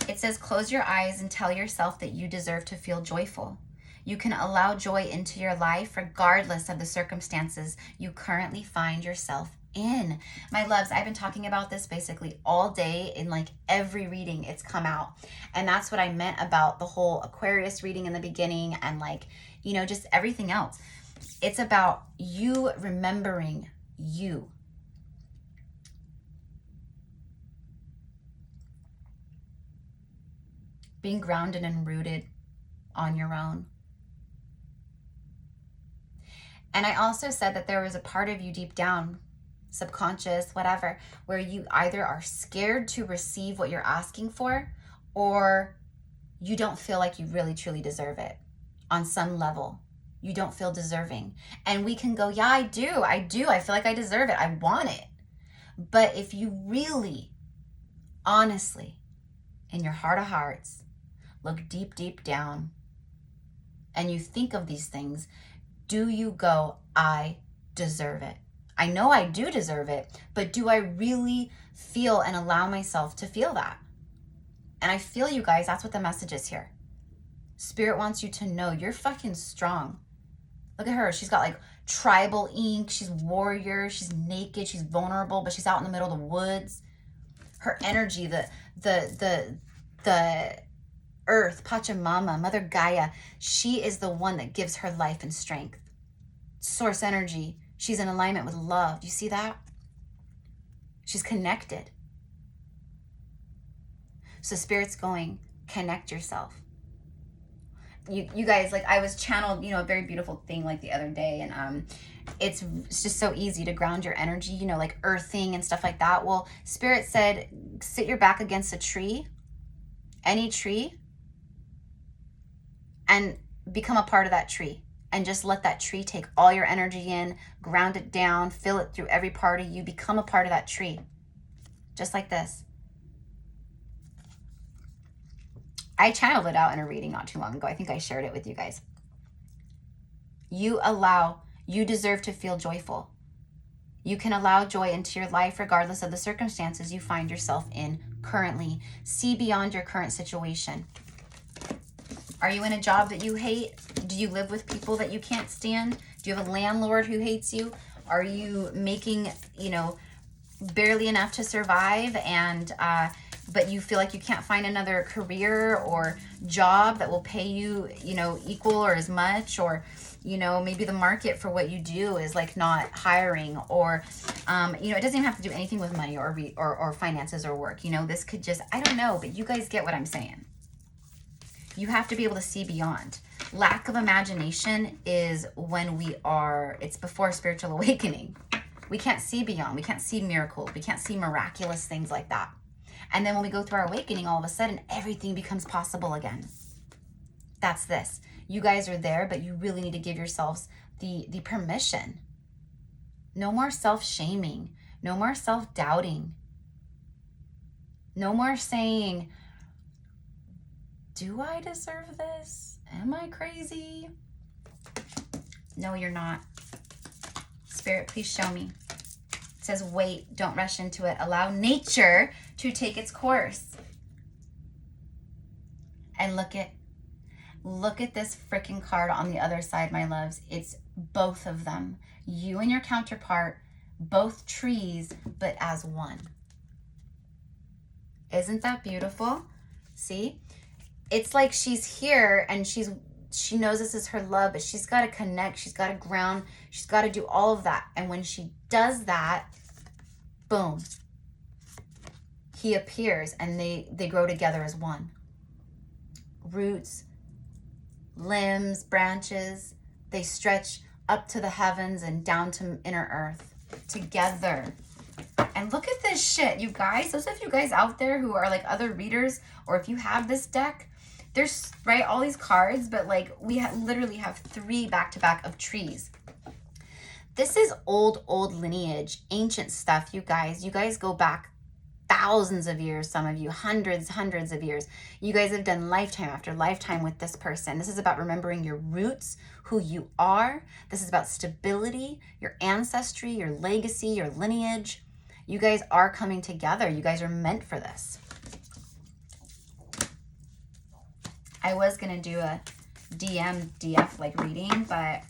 It says, close your eyes and tell yourself that you deserve to feel joyful. You can allow joy into your life regardless of the circumstances you currently find yourself in. My loves, I've been talking about this basically all day in like every reading it's come out. And that's what I meant about the whole Aquarius reading in the beginning and like, you know, just everything else. It's about you remembering you. Being grounded and rooted on your own. And I also said that there was a part of you deep down, subconscious, whatever, where you either are scared to receive what you're asking for, or you don't feel like you really truly deserve it. On some level, you don't feel deserving. And we can go, yeah, I do. I feel like I deserve it. I want it. But if you really, honestly, in your heart of hearts, look deep, deep down, and you think of these things, do you go, I deserve it? I know I do deserve it, but do I really feel and allow myself to feel that? And I feel you guys, that's what the message is here. Spirit wants you to know you're fucking strong. Look at her. She's got like tribal ink. She's warrior. She's naked. She's vulnerable, but she's out in the middle of the woods. Her energy, the earth, Pachamama, Mother Gaia, she is the one that gives her life and strength. Source energy. She's in alignment with love. Do you see that? She's connected. So Spirit's going, connect yourself. You guys, like I was channeled, you know, a very beautiful thing like the other day, and it's just so easy to ground your energy, you know, like earthing and stuff like that. Well, Spirit said, sit your back against a tree, any tree, and become a part of that tree. And just let that tree take all your energy in, ground it down, fill it through every part of you, become a part of that tree. just like this. I channeled it out in a reading not too long ago. I think I shared it with you guys. You deserve to feel joyful. You can allow joy into your life regardless of the circumstances you find yourself in currently. See beyond your current situation. Are you in a job that you hate? Do you live with people that you can't stand? Do you have a landlord who hates you? Are you making, barely enough to survive and but you feel like you can't find another career or job that will pay you, equal or as much, or maybe the market for what you do is like not hiring, or it doesn't even have to do anything with money or finances or work. This could just, I don't know, but you guys get what I'm saying. You have to be able to see beyond. Lack of imagination is when it's before spiritual awakening. We can't see beyond. We can't see miracles. We can't see miraculous things like that. And then when we go through our awakening, all of a sudden, everything becomes possible again. That's this. You guys are there, but you really need to give yourselves the permission. No more self-shaming. No more self-doubting. No more saying, do I deserve this? Am I crazy? No, you're not. Spirit, please show me. It says, wait, don't rush into it. Allow nature to take its course. And look at this freaking card on the other side, my loves. It's both of them. You and your counterpart, both trees, but as one. Isn't that beautiful? See? It's like she's here and she knows this is her love, but she's got to connect. She's got to ground. She's got to do all of that. And when she does that, boom, he appears and they grow together as one. Roots, limbs, branches, they stretch up to the heavens and down to inner earth together. And look at this shit, you guys. Those of you guys out there who are like other readers, or if you have this deck, there's all these cards, but like we literally have 3 back-to-back of trees. This is old lineage, ancient stuff, you guys. You guys go back thousands of years, some of you, hundreds of years. You guys have done lifetime after lifetime with this person. This is about remembering your roots, who you are. This is about stability, your ancestry, your legacy, your lineage. You guys are coming together. You guys are meant for this. I was going to do a DF like reading, but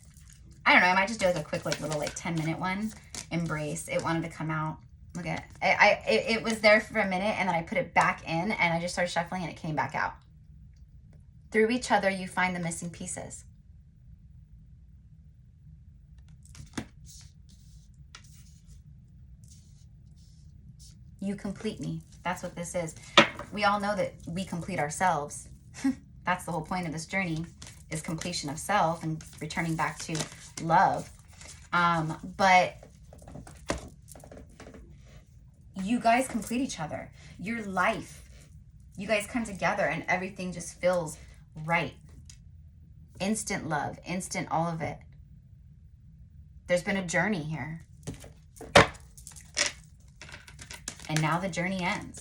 I don't know. I might just do like a quick little 10-minute one. Embrace. It wanted to come out. Look at it. It was there for a minute and then I put it back in and I just started shuffling and it came back out. Through each other, you find the missing pieces. You complete me. That's what this is. We all know that we complete ourselves. That's the whole point of this journey, is completion of self and returning back to love. But you guys complete each other. Your life, you guys come together and everything just feels right. Instant love, instant all of it. There's been a journey here. And now the journey ends.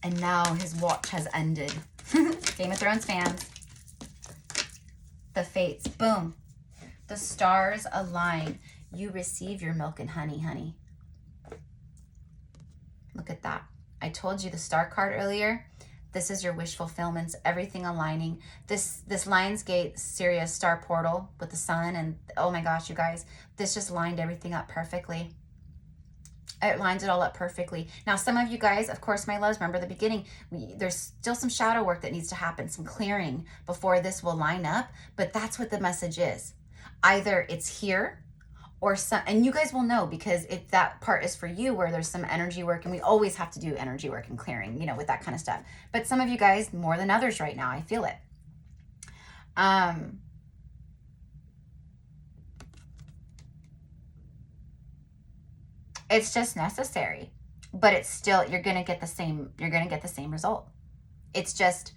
And now his watch has ended. Game of Thrones fans. The fates. Boom. The stars align. You receive your milk and honey. Look at that. I told you the star card earlier. This is your wish fulfillments. Everything aligning. This Lionsgate Sirius star portal with the sun. And oh my gosh, you guys. This just lined everything up perfectly. It lines it all up perfectly. Now, some of you guys, of course, my loves, remember the beginning, there's still some shadow work that needs to happen, some clearing before this will line up. But that's what the message is. Either it's here or some, and you guys will know because if that part is for you where there's some energy work, and we always have to do energy work and clearing, with that kind of stuff. But some of you guys more than others right now, I feel it. It's just necessary, but it's still, you're going to get the same result. It's just,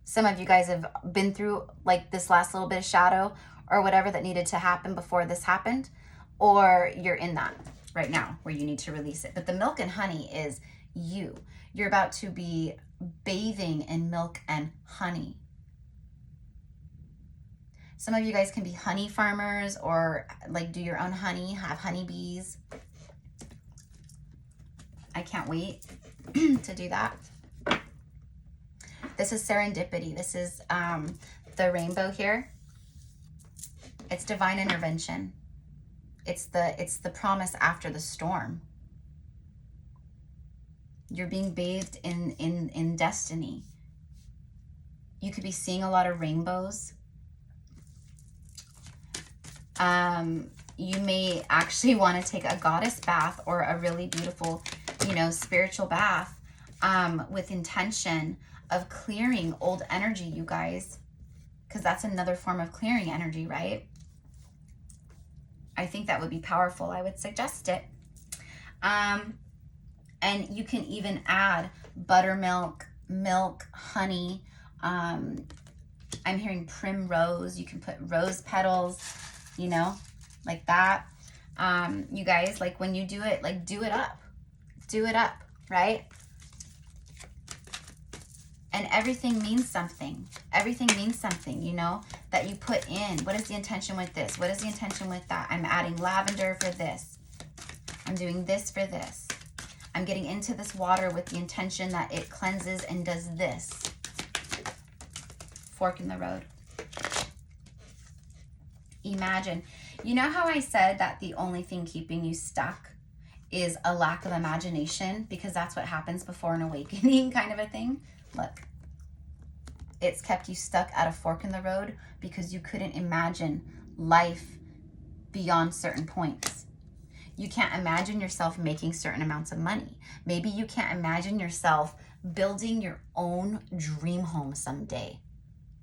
some of you guys have been through like this last little bit of shadow or whatever that needed to happen before this happened, or you're in that. right now where you need to release it. But the milk and honey is you. You're about to be bathing in milk and honey. Some of you guys can be honey farmers or like do your own honey, have honeybees. I can't wait to do that. This is serendipity. This is the rainbow here. It's divine intervention. It's the promise after the storm. You're being bathed in destiny. You could be seeing a lot of rainbows. You may actually want to take a goddess bath or a really beautiful, you know, spiritual bath with intention of clearing old energy, you guys, because that's another form of clearing energy, right? I think that would be powerful. I would suggest it. And you can even add buttermilk, milk, honey. I'm hearing primrose. You can put rose petals, you know, like that. You guys, like when you do it, like do it up. Do it up, right? And everything means something. Everything means something, you know, that you put in. What is the intention with this? What is the intention with that? I'm adding lavender for this. I'm doing this for this. I'm getting into this water with the intention that it cleanses and does this. Fork in the road. Imagine. You know how I said that the only thing keeping you stuck is a lack of imagination, because that's what happens before an awakening kind of a thing? Look, it's kept you stuck at a fork in the road because you couldn't imagine life beyond certain points. You can't imagine yourself making certain amounts of money. Maybe you can't imagine yourself building your own dream home someday.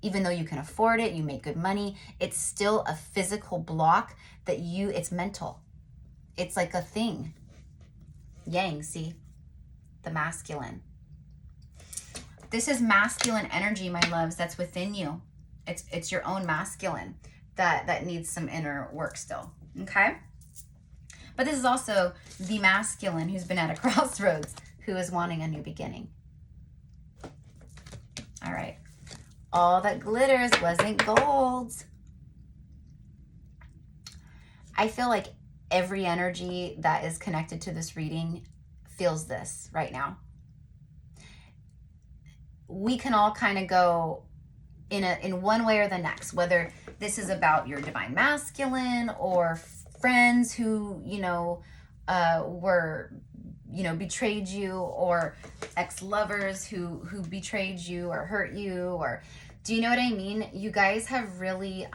Even though you can afford it, you make good money, it's still a physical block that it's mental. It's like a thing. Yang, see? The masculine. This is masculine energy, my loves, that's within you. It's your own masculine that needs some inner work still, okay? But this is also the masculine who's been at a crossroads, who is wanting a new beginning. All right. All that glitters wasn't gold. I feel like every energy that is connected to this reading feels this right now. We can all kind of go in one way or the next, whether this is about your divine masculine or friends who, you know, were, you know, betrayed you, or ex-lovers who betrayed you or hurt you, or do you know what I mean? You guys have really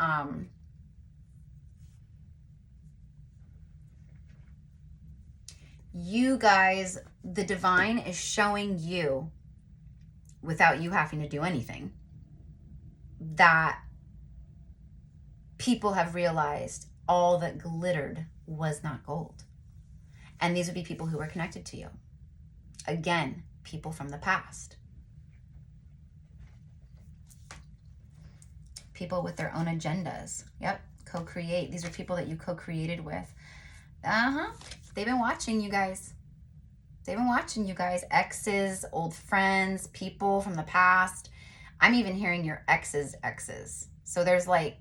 you guys, the divine is showing you, without you having to do anything, that people have realized all that glittered was not gold. And these would be people who were connected to you. Again, people from the past. People with their own agendas. Yep, co-create. These are people that you co-created with. They've been watching you guys. They've been watching you guys. Exes, old friends, people from the past. I'm even hearing your exes' exes. So there's like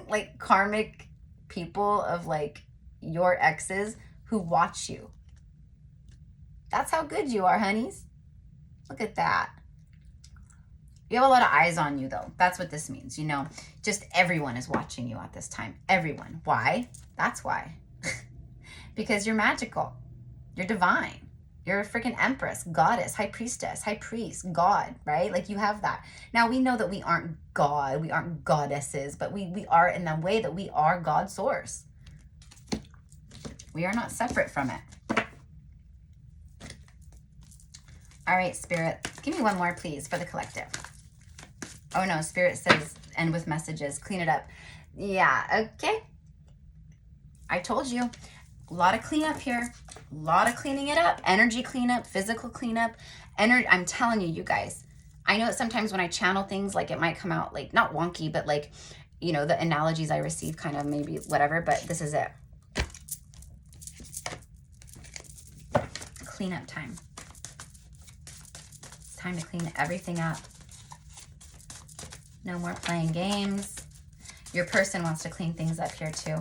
like karmic people of like your exes who watch you. That's how good you are, honeys. Look at that. You have a lot of eyes on you, though. That's what this means, you know. Just everyone is watching you at this time. Everyone. Why? That's why. Because you're magical. You're divine. You're a freaking empress, goddess, high priestess, high priest, God, right? Like you have that. Now we know that we aren't God, we aren't goddesses, but we are in the way that we are God's source. We are not separate from it. All right, Spirit, give me one more, please, for the collective. Oh no, Spirit says end with messages, clean it up. Yeah, okay. I told you. A lot of cleanup here. A lot of cleaning it up. Energy cleanup, physical cleanup. I'm telling you, you guys. I know sometimes when I channel things, like it might come out like, not wonky, but like, you know, the analogies I receive kind of maybe whatever, but this is it. cleanup time. It's time to clean everything up. No more playing games. Your person wants to clean things up here too.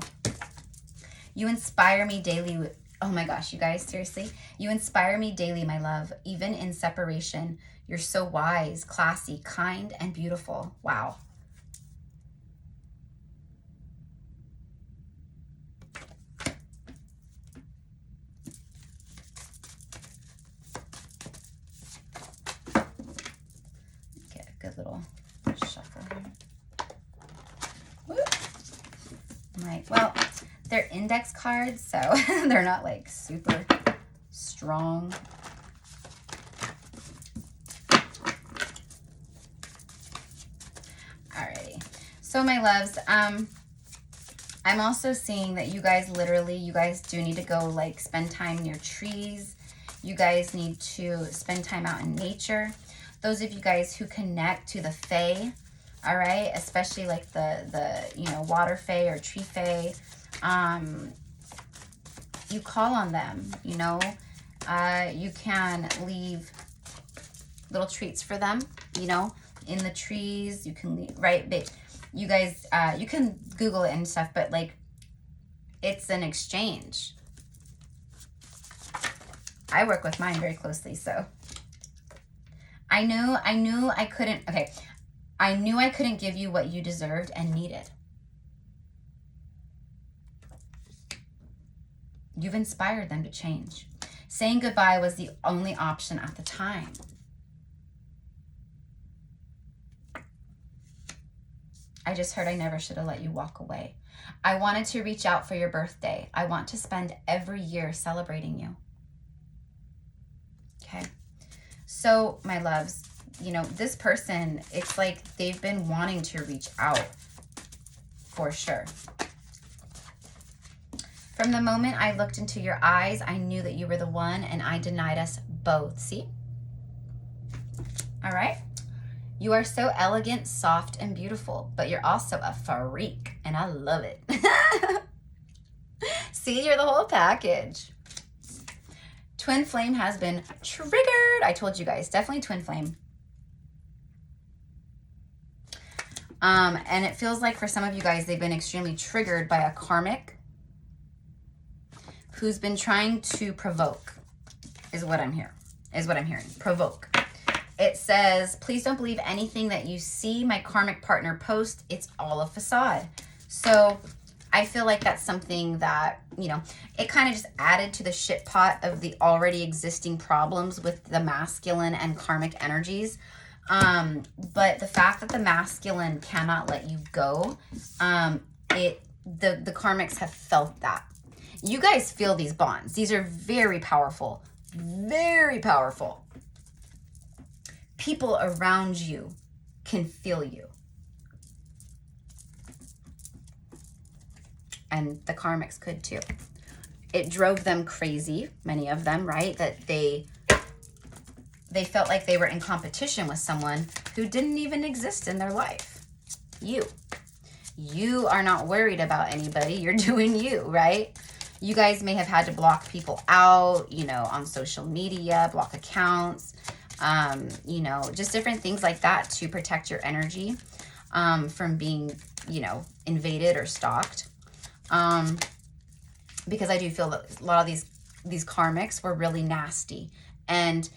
You inspire me daily with, oh my gosh, you guys, seriously? You inspire me daily, my love, even in separation. You're so wise, classy, kind, and beautiful. Wow. Get a good little shuffle here. Woo. I'm like, well, they're index cards, so they're not like super strong. Alrighty. So my loves, I'm also seeing that you guys do need to go like spend time near trees. You guys need to spend time out in nature. Those of you guys who connect to the fae, all right, especially like the water fae or tree fae, you call on them, you can leave little treats for them, in the trees. You can leave, right? You guys, you can Google it and stuff, but like, it's an exchange. I work with mine very closely, so I knew I couldn't, okay. I knew I couldn't give you what you deserved and needed. You've inspired them to change. Saying goodbye was the only option at the time. I just heard I never should have let you walk away. I wanted to reach out for your birthday. I want to spend every year celebrating you. Okay. So, my loves, this person, it's like they've been wanting to reach out for sure. From the moment I looked into your eyes, I knew that you were the one, and I denied us both. See? All right. You are so elegant, soft, and beautiful, but you're also a freak, and I love it. See, you're the whole package. Twin flame has been triggered. I told you guys, definitely twin flame. And it feels like for some of you guys, they've been extremely triggered by a karmic who's been trying to provoke, is what I'm hearing. Provoke. It says, please don't believe anything that you see my karmic partner post. It's all a facade. So I feel like that's something that, it kind of just added to the shit pot of the already existing problems with the masculine and karmic energies. But the fact that the masculine cannot let you go, the karmics have felt that. You guys feel these bonds. These are very powerful, very powerful. People around you can feel you. And the karmics could too. It drove them crazy, many of them, right? That they felt like they were in competition with someone who didn't even exist in their life. You are not worried about anybody. You're doing you, right? You guys may have had to block people out, on social media, block accounts, just different things like that to protect your energy from being, invaded or stalked. Because I do feel that a lot of these karmics were really nasty. And,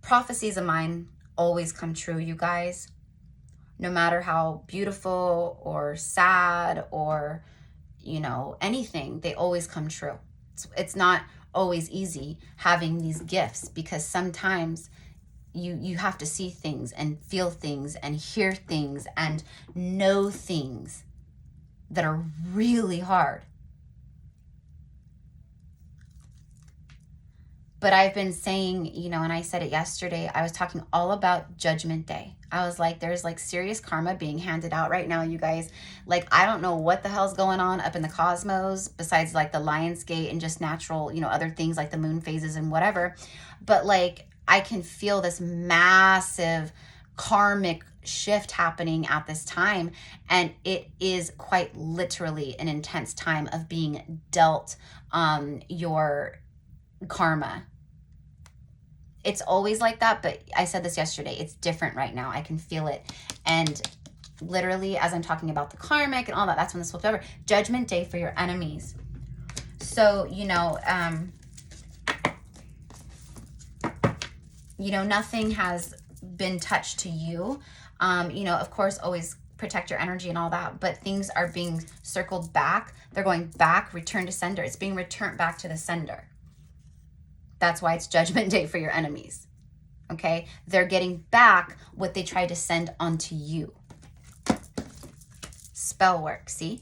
prophecies of mine always come true, you guys. No matter how beautiful or sad or, anything, they always come true. It's not always easy having these gifts, because sometimes you have to see things and feel things and hear things and know things that are really hard. But I've been saying, and I said it yesterday, I was talking all about Judgment Day. I was like, there's like serious karma being handed out right now, you guys. Like, I don't know what the hell's going on up in the cosmos besides like the Lion's Gate and just natural, other things like the moon phases and whatever. But like, I can feel this massive karmic shift happening at this time, and it is quite literally an intense time of being dealt your karma. It's always like that, but I said this yesterday, it's different right now. I can feel it. And literally, as I'm talking about the karmic and all that, that's when this flipped over. Judgment day for your enemies. So, nothing has been touched to you. Of course, always protect your energy and all that, but things are being circled back. They're going back, return to sender. It's being returned back to the sender. That's why it's judgment day for your enemies. Okay? They're getting back what they tried to send onto you. Spell work, see?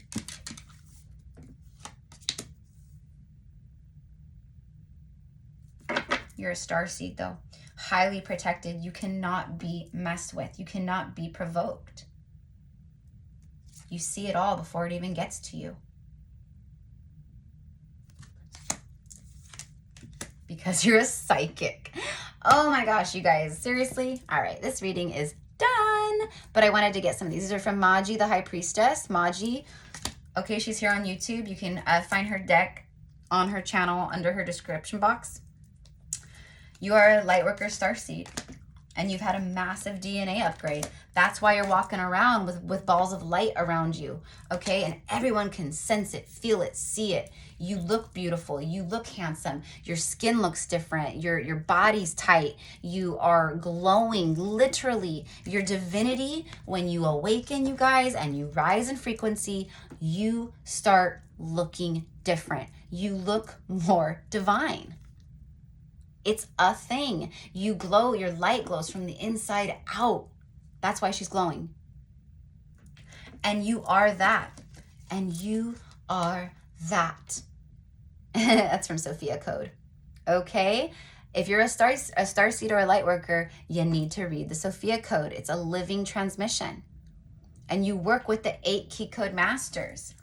You're a starseed though. Highly protected. You cannot be messed with. You cannot be provoked. You see it all before it even gets to you. Because you're a psychic. Oh my gosh, you guys. Seriously? All right, this reading is done. But I wanted to get some of these. These are from Maji, the High Priestess. Maji. Okay, she's here on YouTube. You can find her deck on her channel under her description box. You are a Lightworker Starseed, and you've had a massive DNA upgrade. That's why you're walking around with balls of light around you, okay? And everyone can sense it, feel it, see it. You look beautiful. You look handsome. Your skin looks different. Your body's tight. You are glowing, literally. Your divinity, when you awaken, you guys, and you rise in frequency, you start looking different. You look more divine. It's a thing. You glow, your light glows from the inside out. That's why she's glowing. And you are that. And you are that. That's from Sophia Code. Okay? If you're a starseed or a light worker, you need to read the Sophia Code. It's a living transmission. And you work with the 8 key code masters.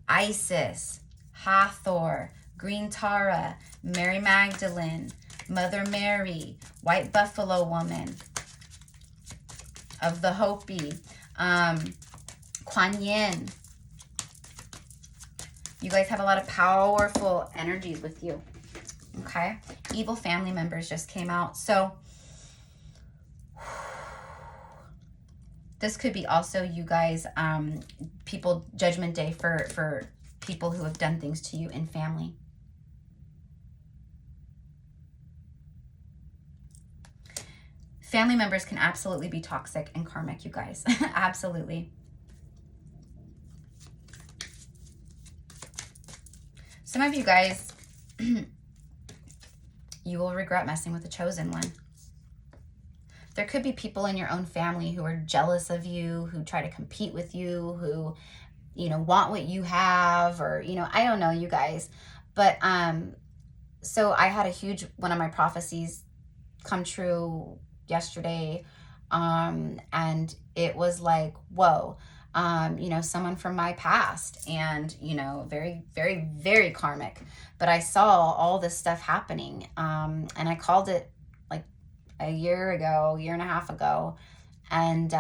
Isis, Hathor, Green Tara, Mary Magdalene, Mother Mary, White Buffalo Woman of the Hopi, Kuan Yin. You guys have a lot of powerful energies with you, okay? Evil family members just came out. So this could be also you guys, people, judgment day for people who have done things to you in family. Family members can absolutely be toxic and karmic, you guys. Absolutely. Some of you guys, you will regret messing with the chosen one. There could be people in your own family who are jealous of you, who try to compete with you, who, want what you have, or, I don't know, you guys. But, so I had a huge, one of my prophecies come true yesterday. And it was like, whoa, someone from my past, and, very, very, very karmic. But I saw all this stuff happening. And I called it like a year and a half ago. And,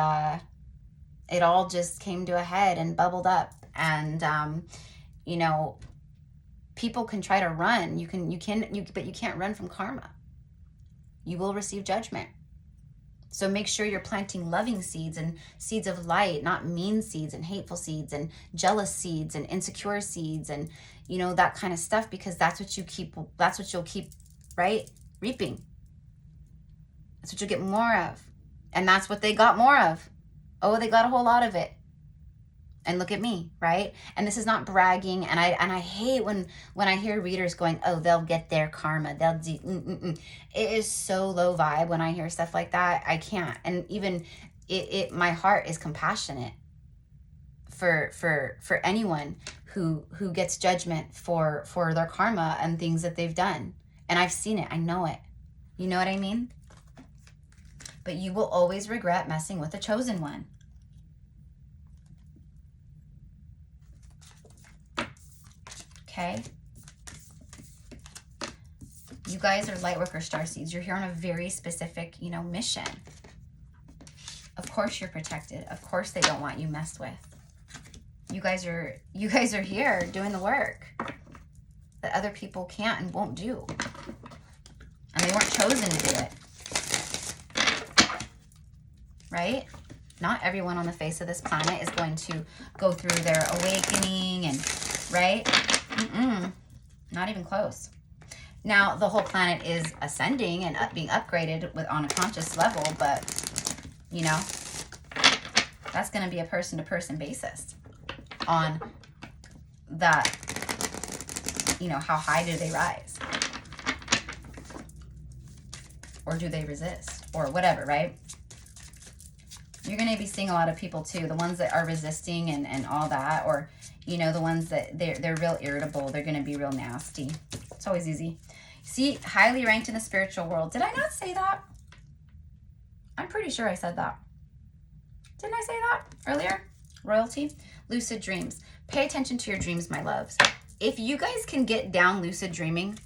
it all just came to a head and bubbled up. And, people can try to run. But you can't run from karma. You will receive judgment. So make sure you're planting loving seeds and seeds of light, not mean seeds and hateful seeds and jealous seeds and insecure seeds and, that kind of stuff, because that's what you'll keep, right? Reaping. That's what you'll get more of. And that's what they got more of. Oh, they got a whole lot of it. And look at me, right? And this is not bragging. And I hate when I hear readers going, oh, they'll get their karma. They'll do. It is so low vibe when I hear stuff like that. I can't. And even my heart is compassionate for anyone who gets judgment for their karma and things that they've done. And I've seen it. I know it. You know what I mean? But you will always regret messing with the chosen one. Okay? You guys are Lightworker Starseeds. You're here on a very specific, mission. Of course you're protected. Of course they don't want you messed with. You guys are here doing the work that other people can't and won't do. And they weren't chosen to do it. Right? Not everyone on the face of this planet is going to go through their awakening and, right? Not even close. Now, the whole planet is ascending and being upgraded on a conscious level, but, you know, that's going to be a person-to-person basis on that, you know, how high do they rise? Or do they resist? Or whatever, right? You're going to be seeing a lot of people too, the ones that are resisting and all that, or, you know, the ones that they're real irritable. They're going to be real nasty. It's always easy. See, highly ranked in the spiritual world. Did I not say that? I'm pretty sure I said that. Didn't I say that earlier? Royalty. Lucid dreams. Pay attention to your dreams, my loves. If you guys can get down lucid dreaming,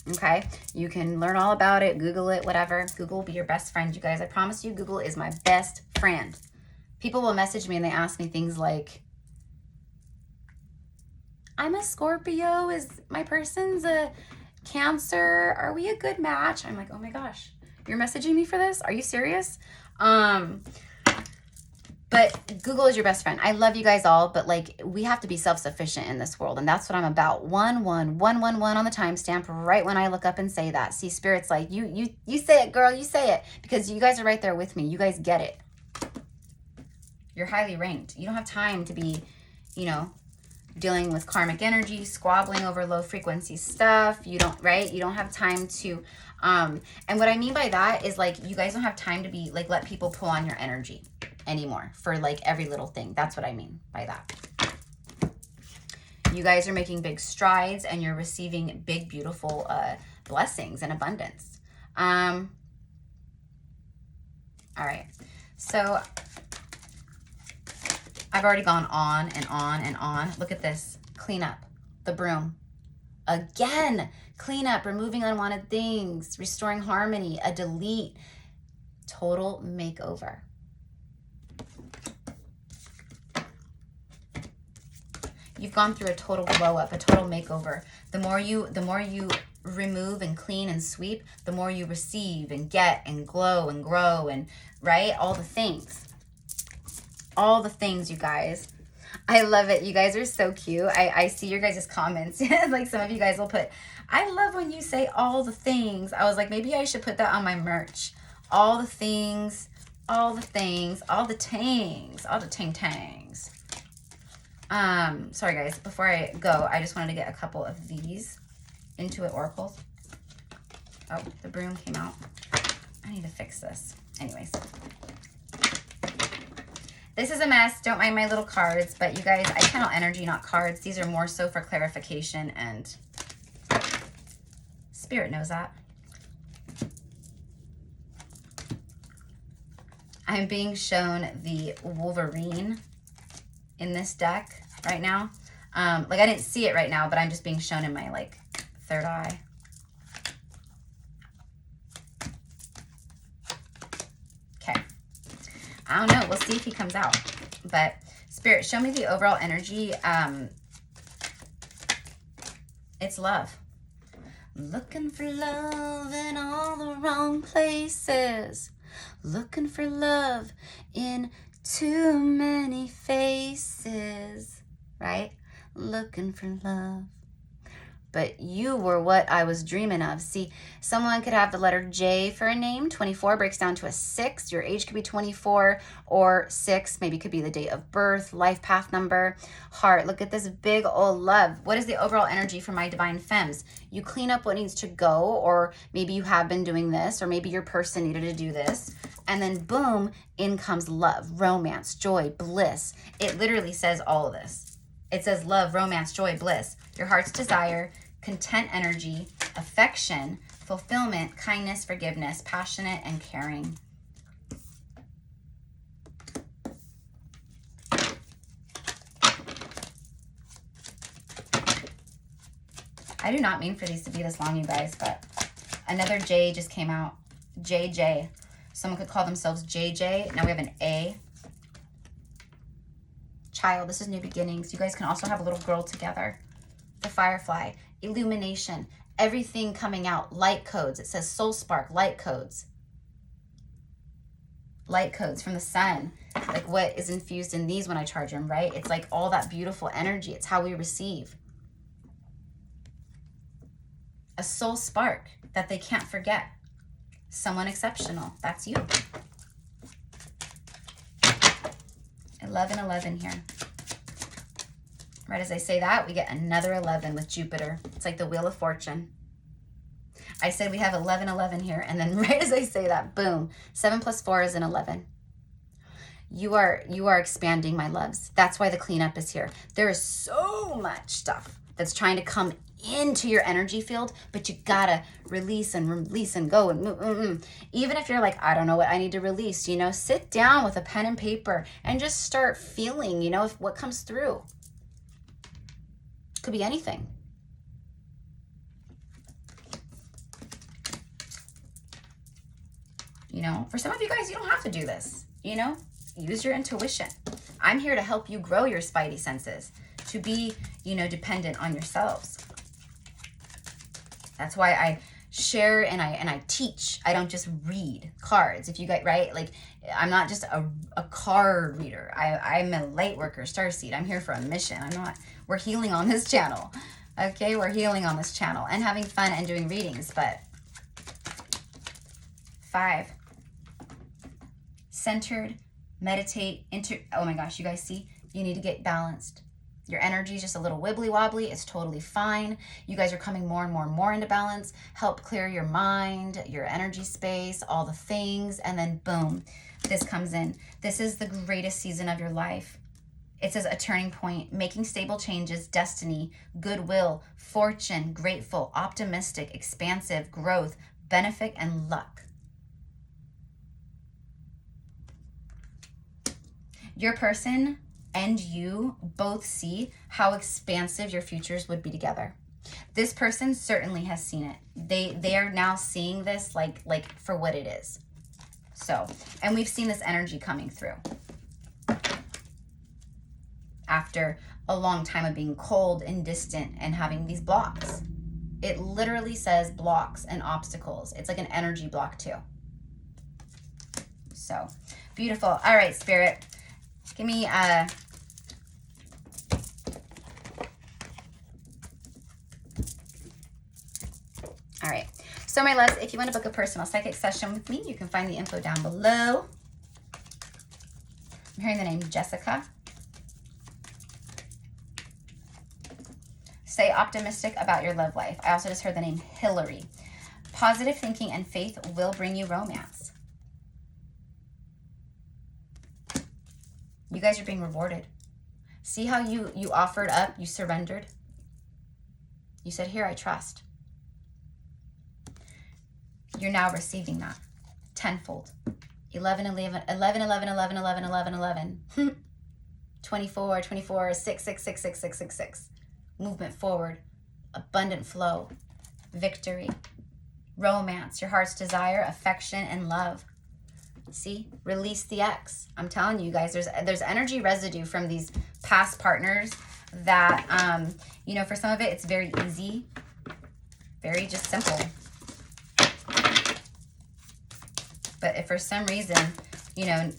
okay, you can learn all about it, Google it, whatever. Google will be your best friend, you guys. I promise you, Google is my best friend. People will message me and they ask me things like, I'm a Scorpio, is my person's a Cancer, are we a good match? I'm like, oh my gosh, you're messaging me for this? Are you serious? But Google is your best friend. I love you guys all, but like, we have to be self-sufficient in this world. And that's what I'm about. 11111 on the timestamp right when I look up and say that. See, Spirit's like, you say it, girl, you say it. Because you guys are right there with me. You guys get it. You're highly ranked. You don't have time to be, you know, dealing with karmic energy, squabbling over low frequency stuff. You don't, right? You don't have time to, and what I mean by that is like, you guys don't have time to be like, let people pull on your energy anymore for like every little thing. That's what I mean by that. You guys are making big strides and you're receiving big, beautiful blessings and abundance. All right. So I've already gone on and on and on. Look at this. Clean up. The broom. Again. Clean up. Removing unwanted things. Restoring harmony. A delete. Total makeover. You've gone through a total glow up, a total makeover. The more you remove and clean and sweep, the more you receive and get and glow and grow and, right? All the things. All the things, you guys. I love it. You guys are so cute. I see your guys' comments. Like some of you guys will put, I love when you say all the things. I was like, maybe I should put that on my merch. All the things, all the things, all the tangs, all the tang-tangs. Sorry guys, before I go, I just wanted to get a couple of these Intuit oracles. Oh, the broom came out. I need to fix this. Anyways. This is a mess. Don't mind my little cards, but you guys, I channel energy, not cards. These are more so for clarification, and Spirit knows that. I'm being shown the Wolverine in this deck right now. Like I didn't see it right now, but I'm just being shown in my like third eye. Okay. I don't know. We'll see if he comes out. But Spirit, show me the overall energy. It's love. Looking for love in all the wrong places. Looking for love in too many faces, right? Looking for love. But you were what I was dreaming of. See, someone could have the letter J for a name. 24 breaks down to a 6. Your age could be 24 or 6. Maybe it could be the date of birth, life path number, heart. Look at this big old love. What is the overall energy for my divine femmes? You clean up what needs to go, or maybe you have been doing this, or maybe your person needed to do this. And then boom, in comes love, romance, joy, bliss. It literally says all of this. It says love, romance, joy, bliss. Your heart's desire, content energy, affection, fulfillment, kindness, forgiveness, passionate, and caring. I do not mean for these to be this long, you guys, but another J just came out. JJ. Someone could call themselves JJ. Now we have an A. Child, this is new beginnings. You guys can also have a little girl together. The Firefly, illumination, everything coming out, light codes. It says soul spark, light codes. Light codes from the sun. Like what is infused in these when I charge them, right? It's like all that beautiful energy. It's how we receive. A soul spark that they can't forget. Someone exceptional. That's you. 1111 here. Right as I say that, we get another 11 with Jupiter. It's like the Wheel of Fortune. I said we have 1111 here, and then right as I say that, boom, 7 plus 4 is an 11. You are expanding, my loves. That's why the cleanup is here. There is so much stuff that's trying to come into your energy field, but you gotta release and go and move. Even if you're like, I don't know what I need to release, you know, sit down with a pen and paper and just start feeling, you know, if what comes through. Could be anything. You know, for some of you guys, you don't have to do this, you know, use your intuition. I'm here to help you grow your spidey senses, to be, you know, dependent on yourselves. That's why I share and I teach. I don't just read cards. If you guys, right? Like, I'm not just a card reader. I'm a light worker, starseed. I'm here for a mission. We're healing on this channel. Okay, we're healing on this channel and having fun and doing readings. But 5, centered, meditate, oh my gosh, you guys see? You need to get balanced. Your energy is just a little wibbly wobbly. It's totally fine. You guys are coming more and more and more into balance. Help clear your mind, your energy space, all the things. And then boom, this comes in. This is the greatest season of your life. It says a turning point, making stable changes, destiny, goodwill, fortune, grateful, optimistic, expansive, growth, benefit, and luck. Your person and you both see how expansive your futures would be together. This person certainly has seen it. They are now seeing this like for what it is. So, and we've seen this energy coming through. After a long time of being cold and distant and having these blocks. It literally says blocks and obstacles. It's like an energy block too. So, beautiful. All right, Spirit. Give me all right. So my loves, if you want to book a personal psychic session with me, you can find the info down below. I'm hearing the name Jessica. Stay optimistic about your love life. I also just heard the name Hillary. Positive thinking and faith will bring you romance. You guys are being rewarded. See how you offered up, you surrendered. You said, here, I trust. You're now receiving that tenfold. 11, 11, 11, 11, 11, 11, 11, 11. 24, 24, 6, 6, 6, 6, 6, 6, 6. Movement forward, abundant flow, victory, romance, your heart's desire, affection, and love. See, release the ex. I'm telling you guys, there's energy residue from these past partners that, you know, for some of it, it's very easy, very just simple. But if for some reason, you know,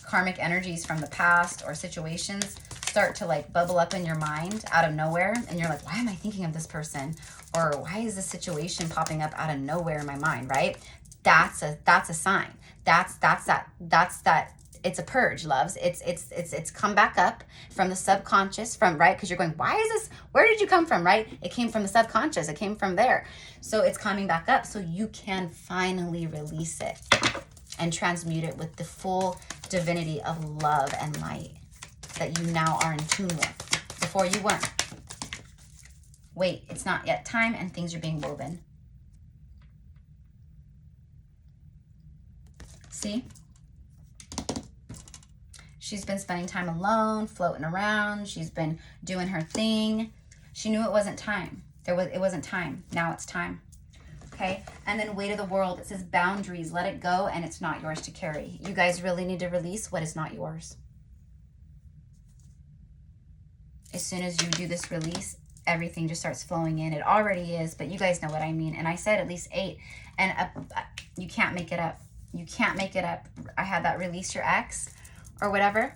karmic energies from the past or situations start to like bubble up in your mind out of nowhere, and you're like, why am I thinking of this person? Or why is this situation popping up out of nowhere in my mind, right? That's a sign. That's that. It's a purge, loves. It's come back up from the subconscious, from, right? Because you're going, why is this? Where did you come from, right? It came from the subconscious. It came from there. So it's coming back up so you can finally release it and transmute it with the full divinity of love and light that you now are in tune with. Before you weren't. Wait, it's not yet time, and things are being woven. See? She's been spending time alone, floating around. She's been doing her thing. She knew it wasn't time. It wasn't time. Now it's time. Okay, and then weight of the world, it says boundaries, let it go, and it's not yours to carry. You guys really need to release what is not yours. As soon as you do this release, everything just starts flowing in. It already is, but you guys know what I mean. And I said at least 8, and you can't make it up. You can't make it up. I had that release your ex or whatever.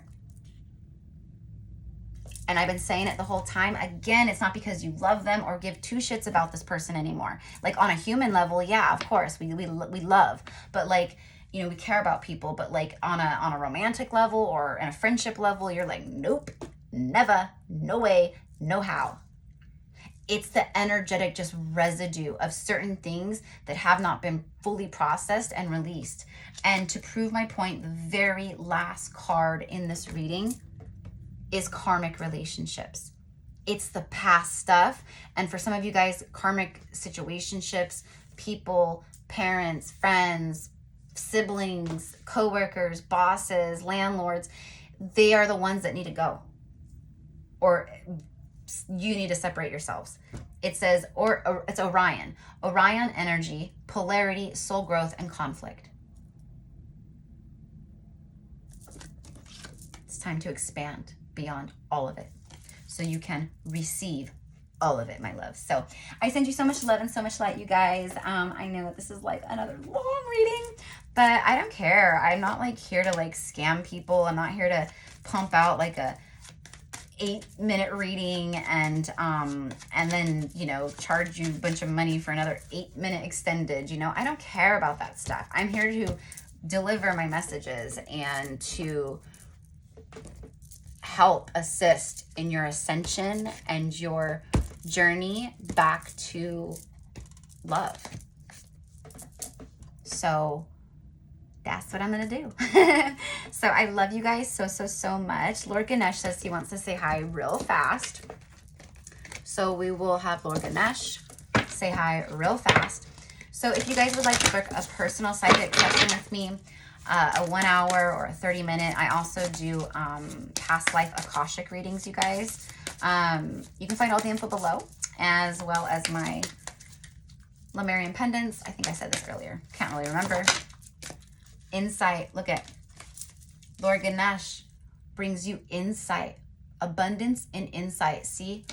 And I've been saying it the whole time. Again, it's not because you love them or give 2 shits about this person anymore. Like on a human level, yeah, of course, we love. But like, you know, we care about people. But like on a romantic level or in a friendship level, you're like, nope, never, no way, no how. It's the energetic just residue of certain things that have not been fully processed and released. And to prove my point, the very last card in this reading is karmic relationships. It's the past stuff. And for some of you guys, karmic situationships, people, parents, friends, siblings, coworkers, bosses, landlords, they are the ones that need to go. Or you need to separate yourselves. It says, or it's Orion. Orion energy, polarity, soul growth, and conflict. It's time to expand beyond all of it so you can receive all of it, my love. So I send you so much love and so much light, you guys. I know this is like another long reading, but I don't care. I'm not like here to like scam people. I'm not here to pump out like a 8-minute reading and then, you know, charge you a bunch of money for another 8-minute extended. You know, I don't care about that stuff. I'm here to deliver my messages and to help assist in your ascension and your journey back to love. So that's what I'm going to do. So I love you guys so much. Lord Ganesh says he wants to say hi real fast. So we will have Lord Ganesh say hi real fast. So if you guys would like to book a personal psychic session with me, a 1 hour or a 30-minute. I also do past life Akashic readings, you guys. You can find all the info below, as well as my Lemurian pendants. I think I said this earlier. Can't really remember. Insight. Look at Lord Ganesh brings you insight, abundance and insight. See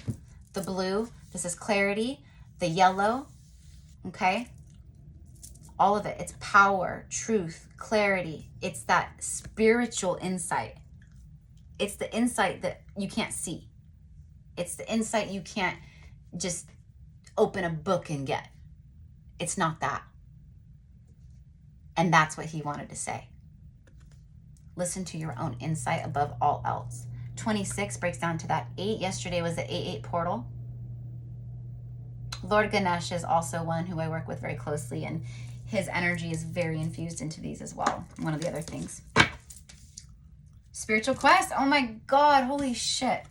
the blue? This is clarity. The yellow, okay? All of it. It's power, truth, clarity. It's that spiritual insight. It's the insight that you can't see. It's the insight you can't just open a book and get. It's not that. And that's what he wanted to say. Listen to your own insight above all else. 26 breaks down to that 8. Yesterday was the 8-8 portal. Lord Ganesh is also one who I work with very closely, and his energy is very infused into these as well. One of the other things. Spiritual quest. Oh my God. Holy shit.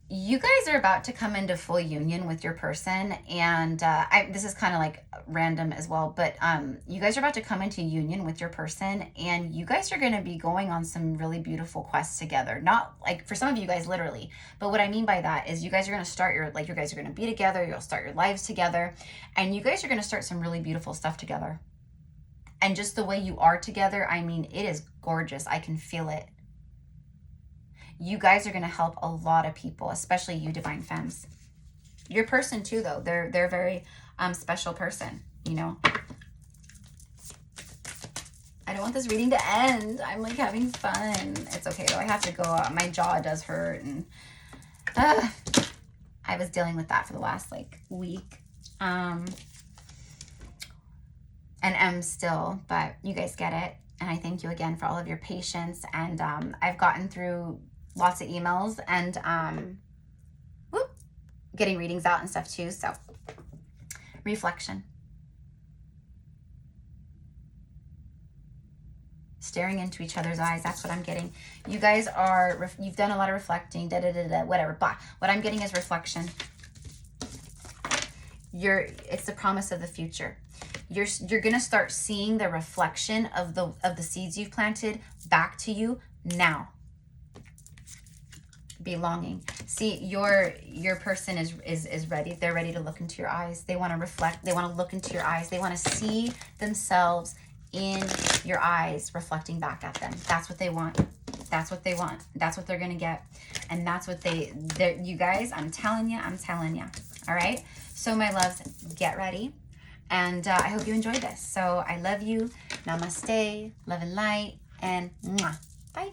You guys are about to come into full union with your person, and this is kind of like random as well, but you guys are about to come into union with your person, and you guys are going to be going on some really beautiful quests together. Not like for some of you guys literally, but what I mean by that is you guys are going to start you guys are going to be together, you'll start your lives together, and you guys are going to start some really beautiful stuff together. And just the way you are together, I mean, it is gorgeous. I can feel it. You guys are going to help a lot of people, especially you divine femmes. Your person too, though. They're a very special person, you know. I don't want this reading to end. I'm like having fun. It's okay though. I have to go. My jaw does hurt, and I was dealing with that for the last like week. And am still, but you guys get it. And I thank you again for all of your patience. And I've gotten through lots of emails and getting readings out and stuff too. So reflection. Staring into each other's eyes. That's what I'm getting. You guys are, you've done a lot of reflecting, whatever, blah. What I'm getting is reflection. It's the promise of the future. You're going to start seeing the reflection of the seeds you've planted back to you now. belonging. See, your person is ready. They're ready to look into your eyes. They want to reflect. They want to look into your eyes. They want to see themselves in your eyes reflecting back at them. That's what they want. That's what they want. That's what they're going to get. And that's what you guys, I'm telling you. All right. So my loves, get ready. And I hope you enjoyed this. So I love you. Namaste. Love and light. And mwah. Bye.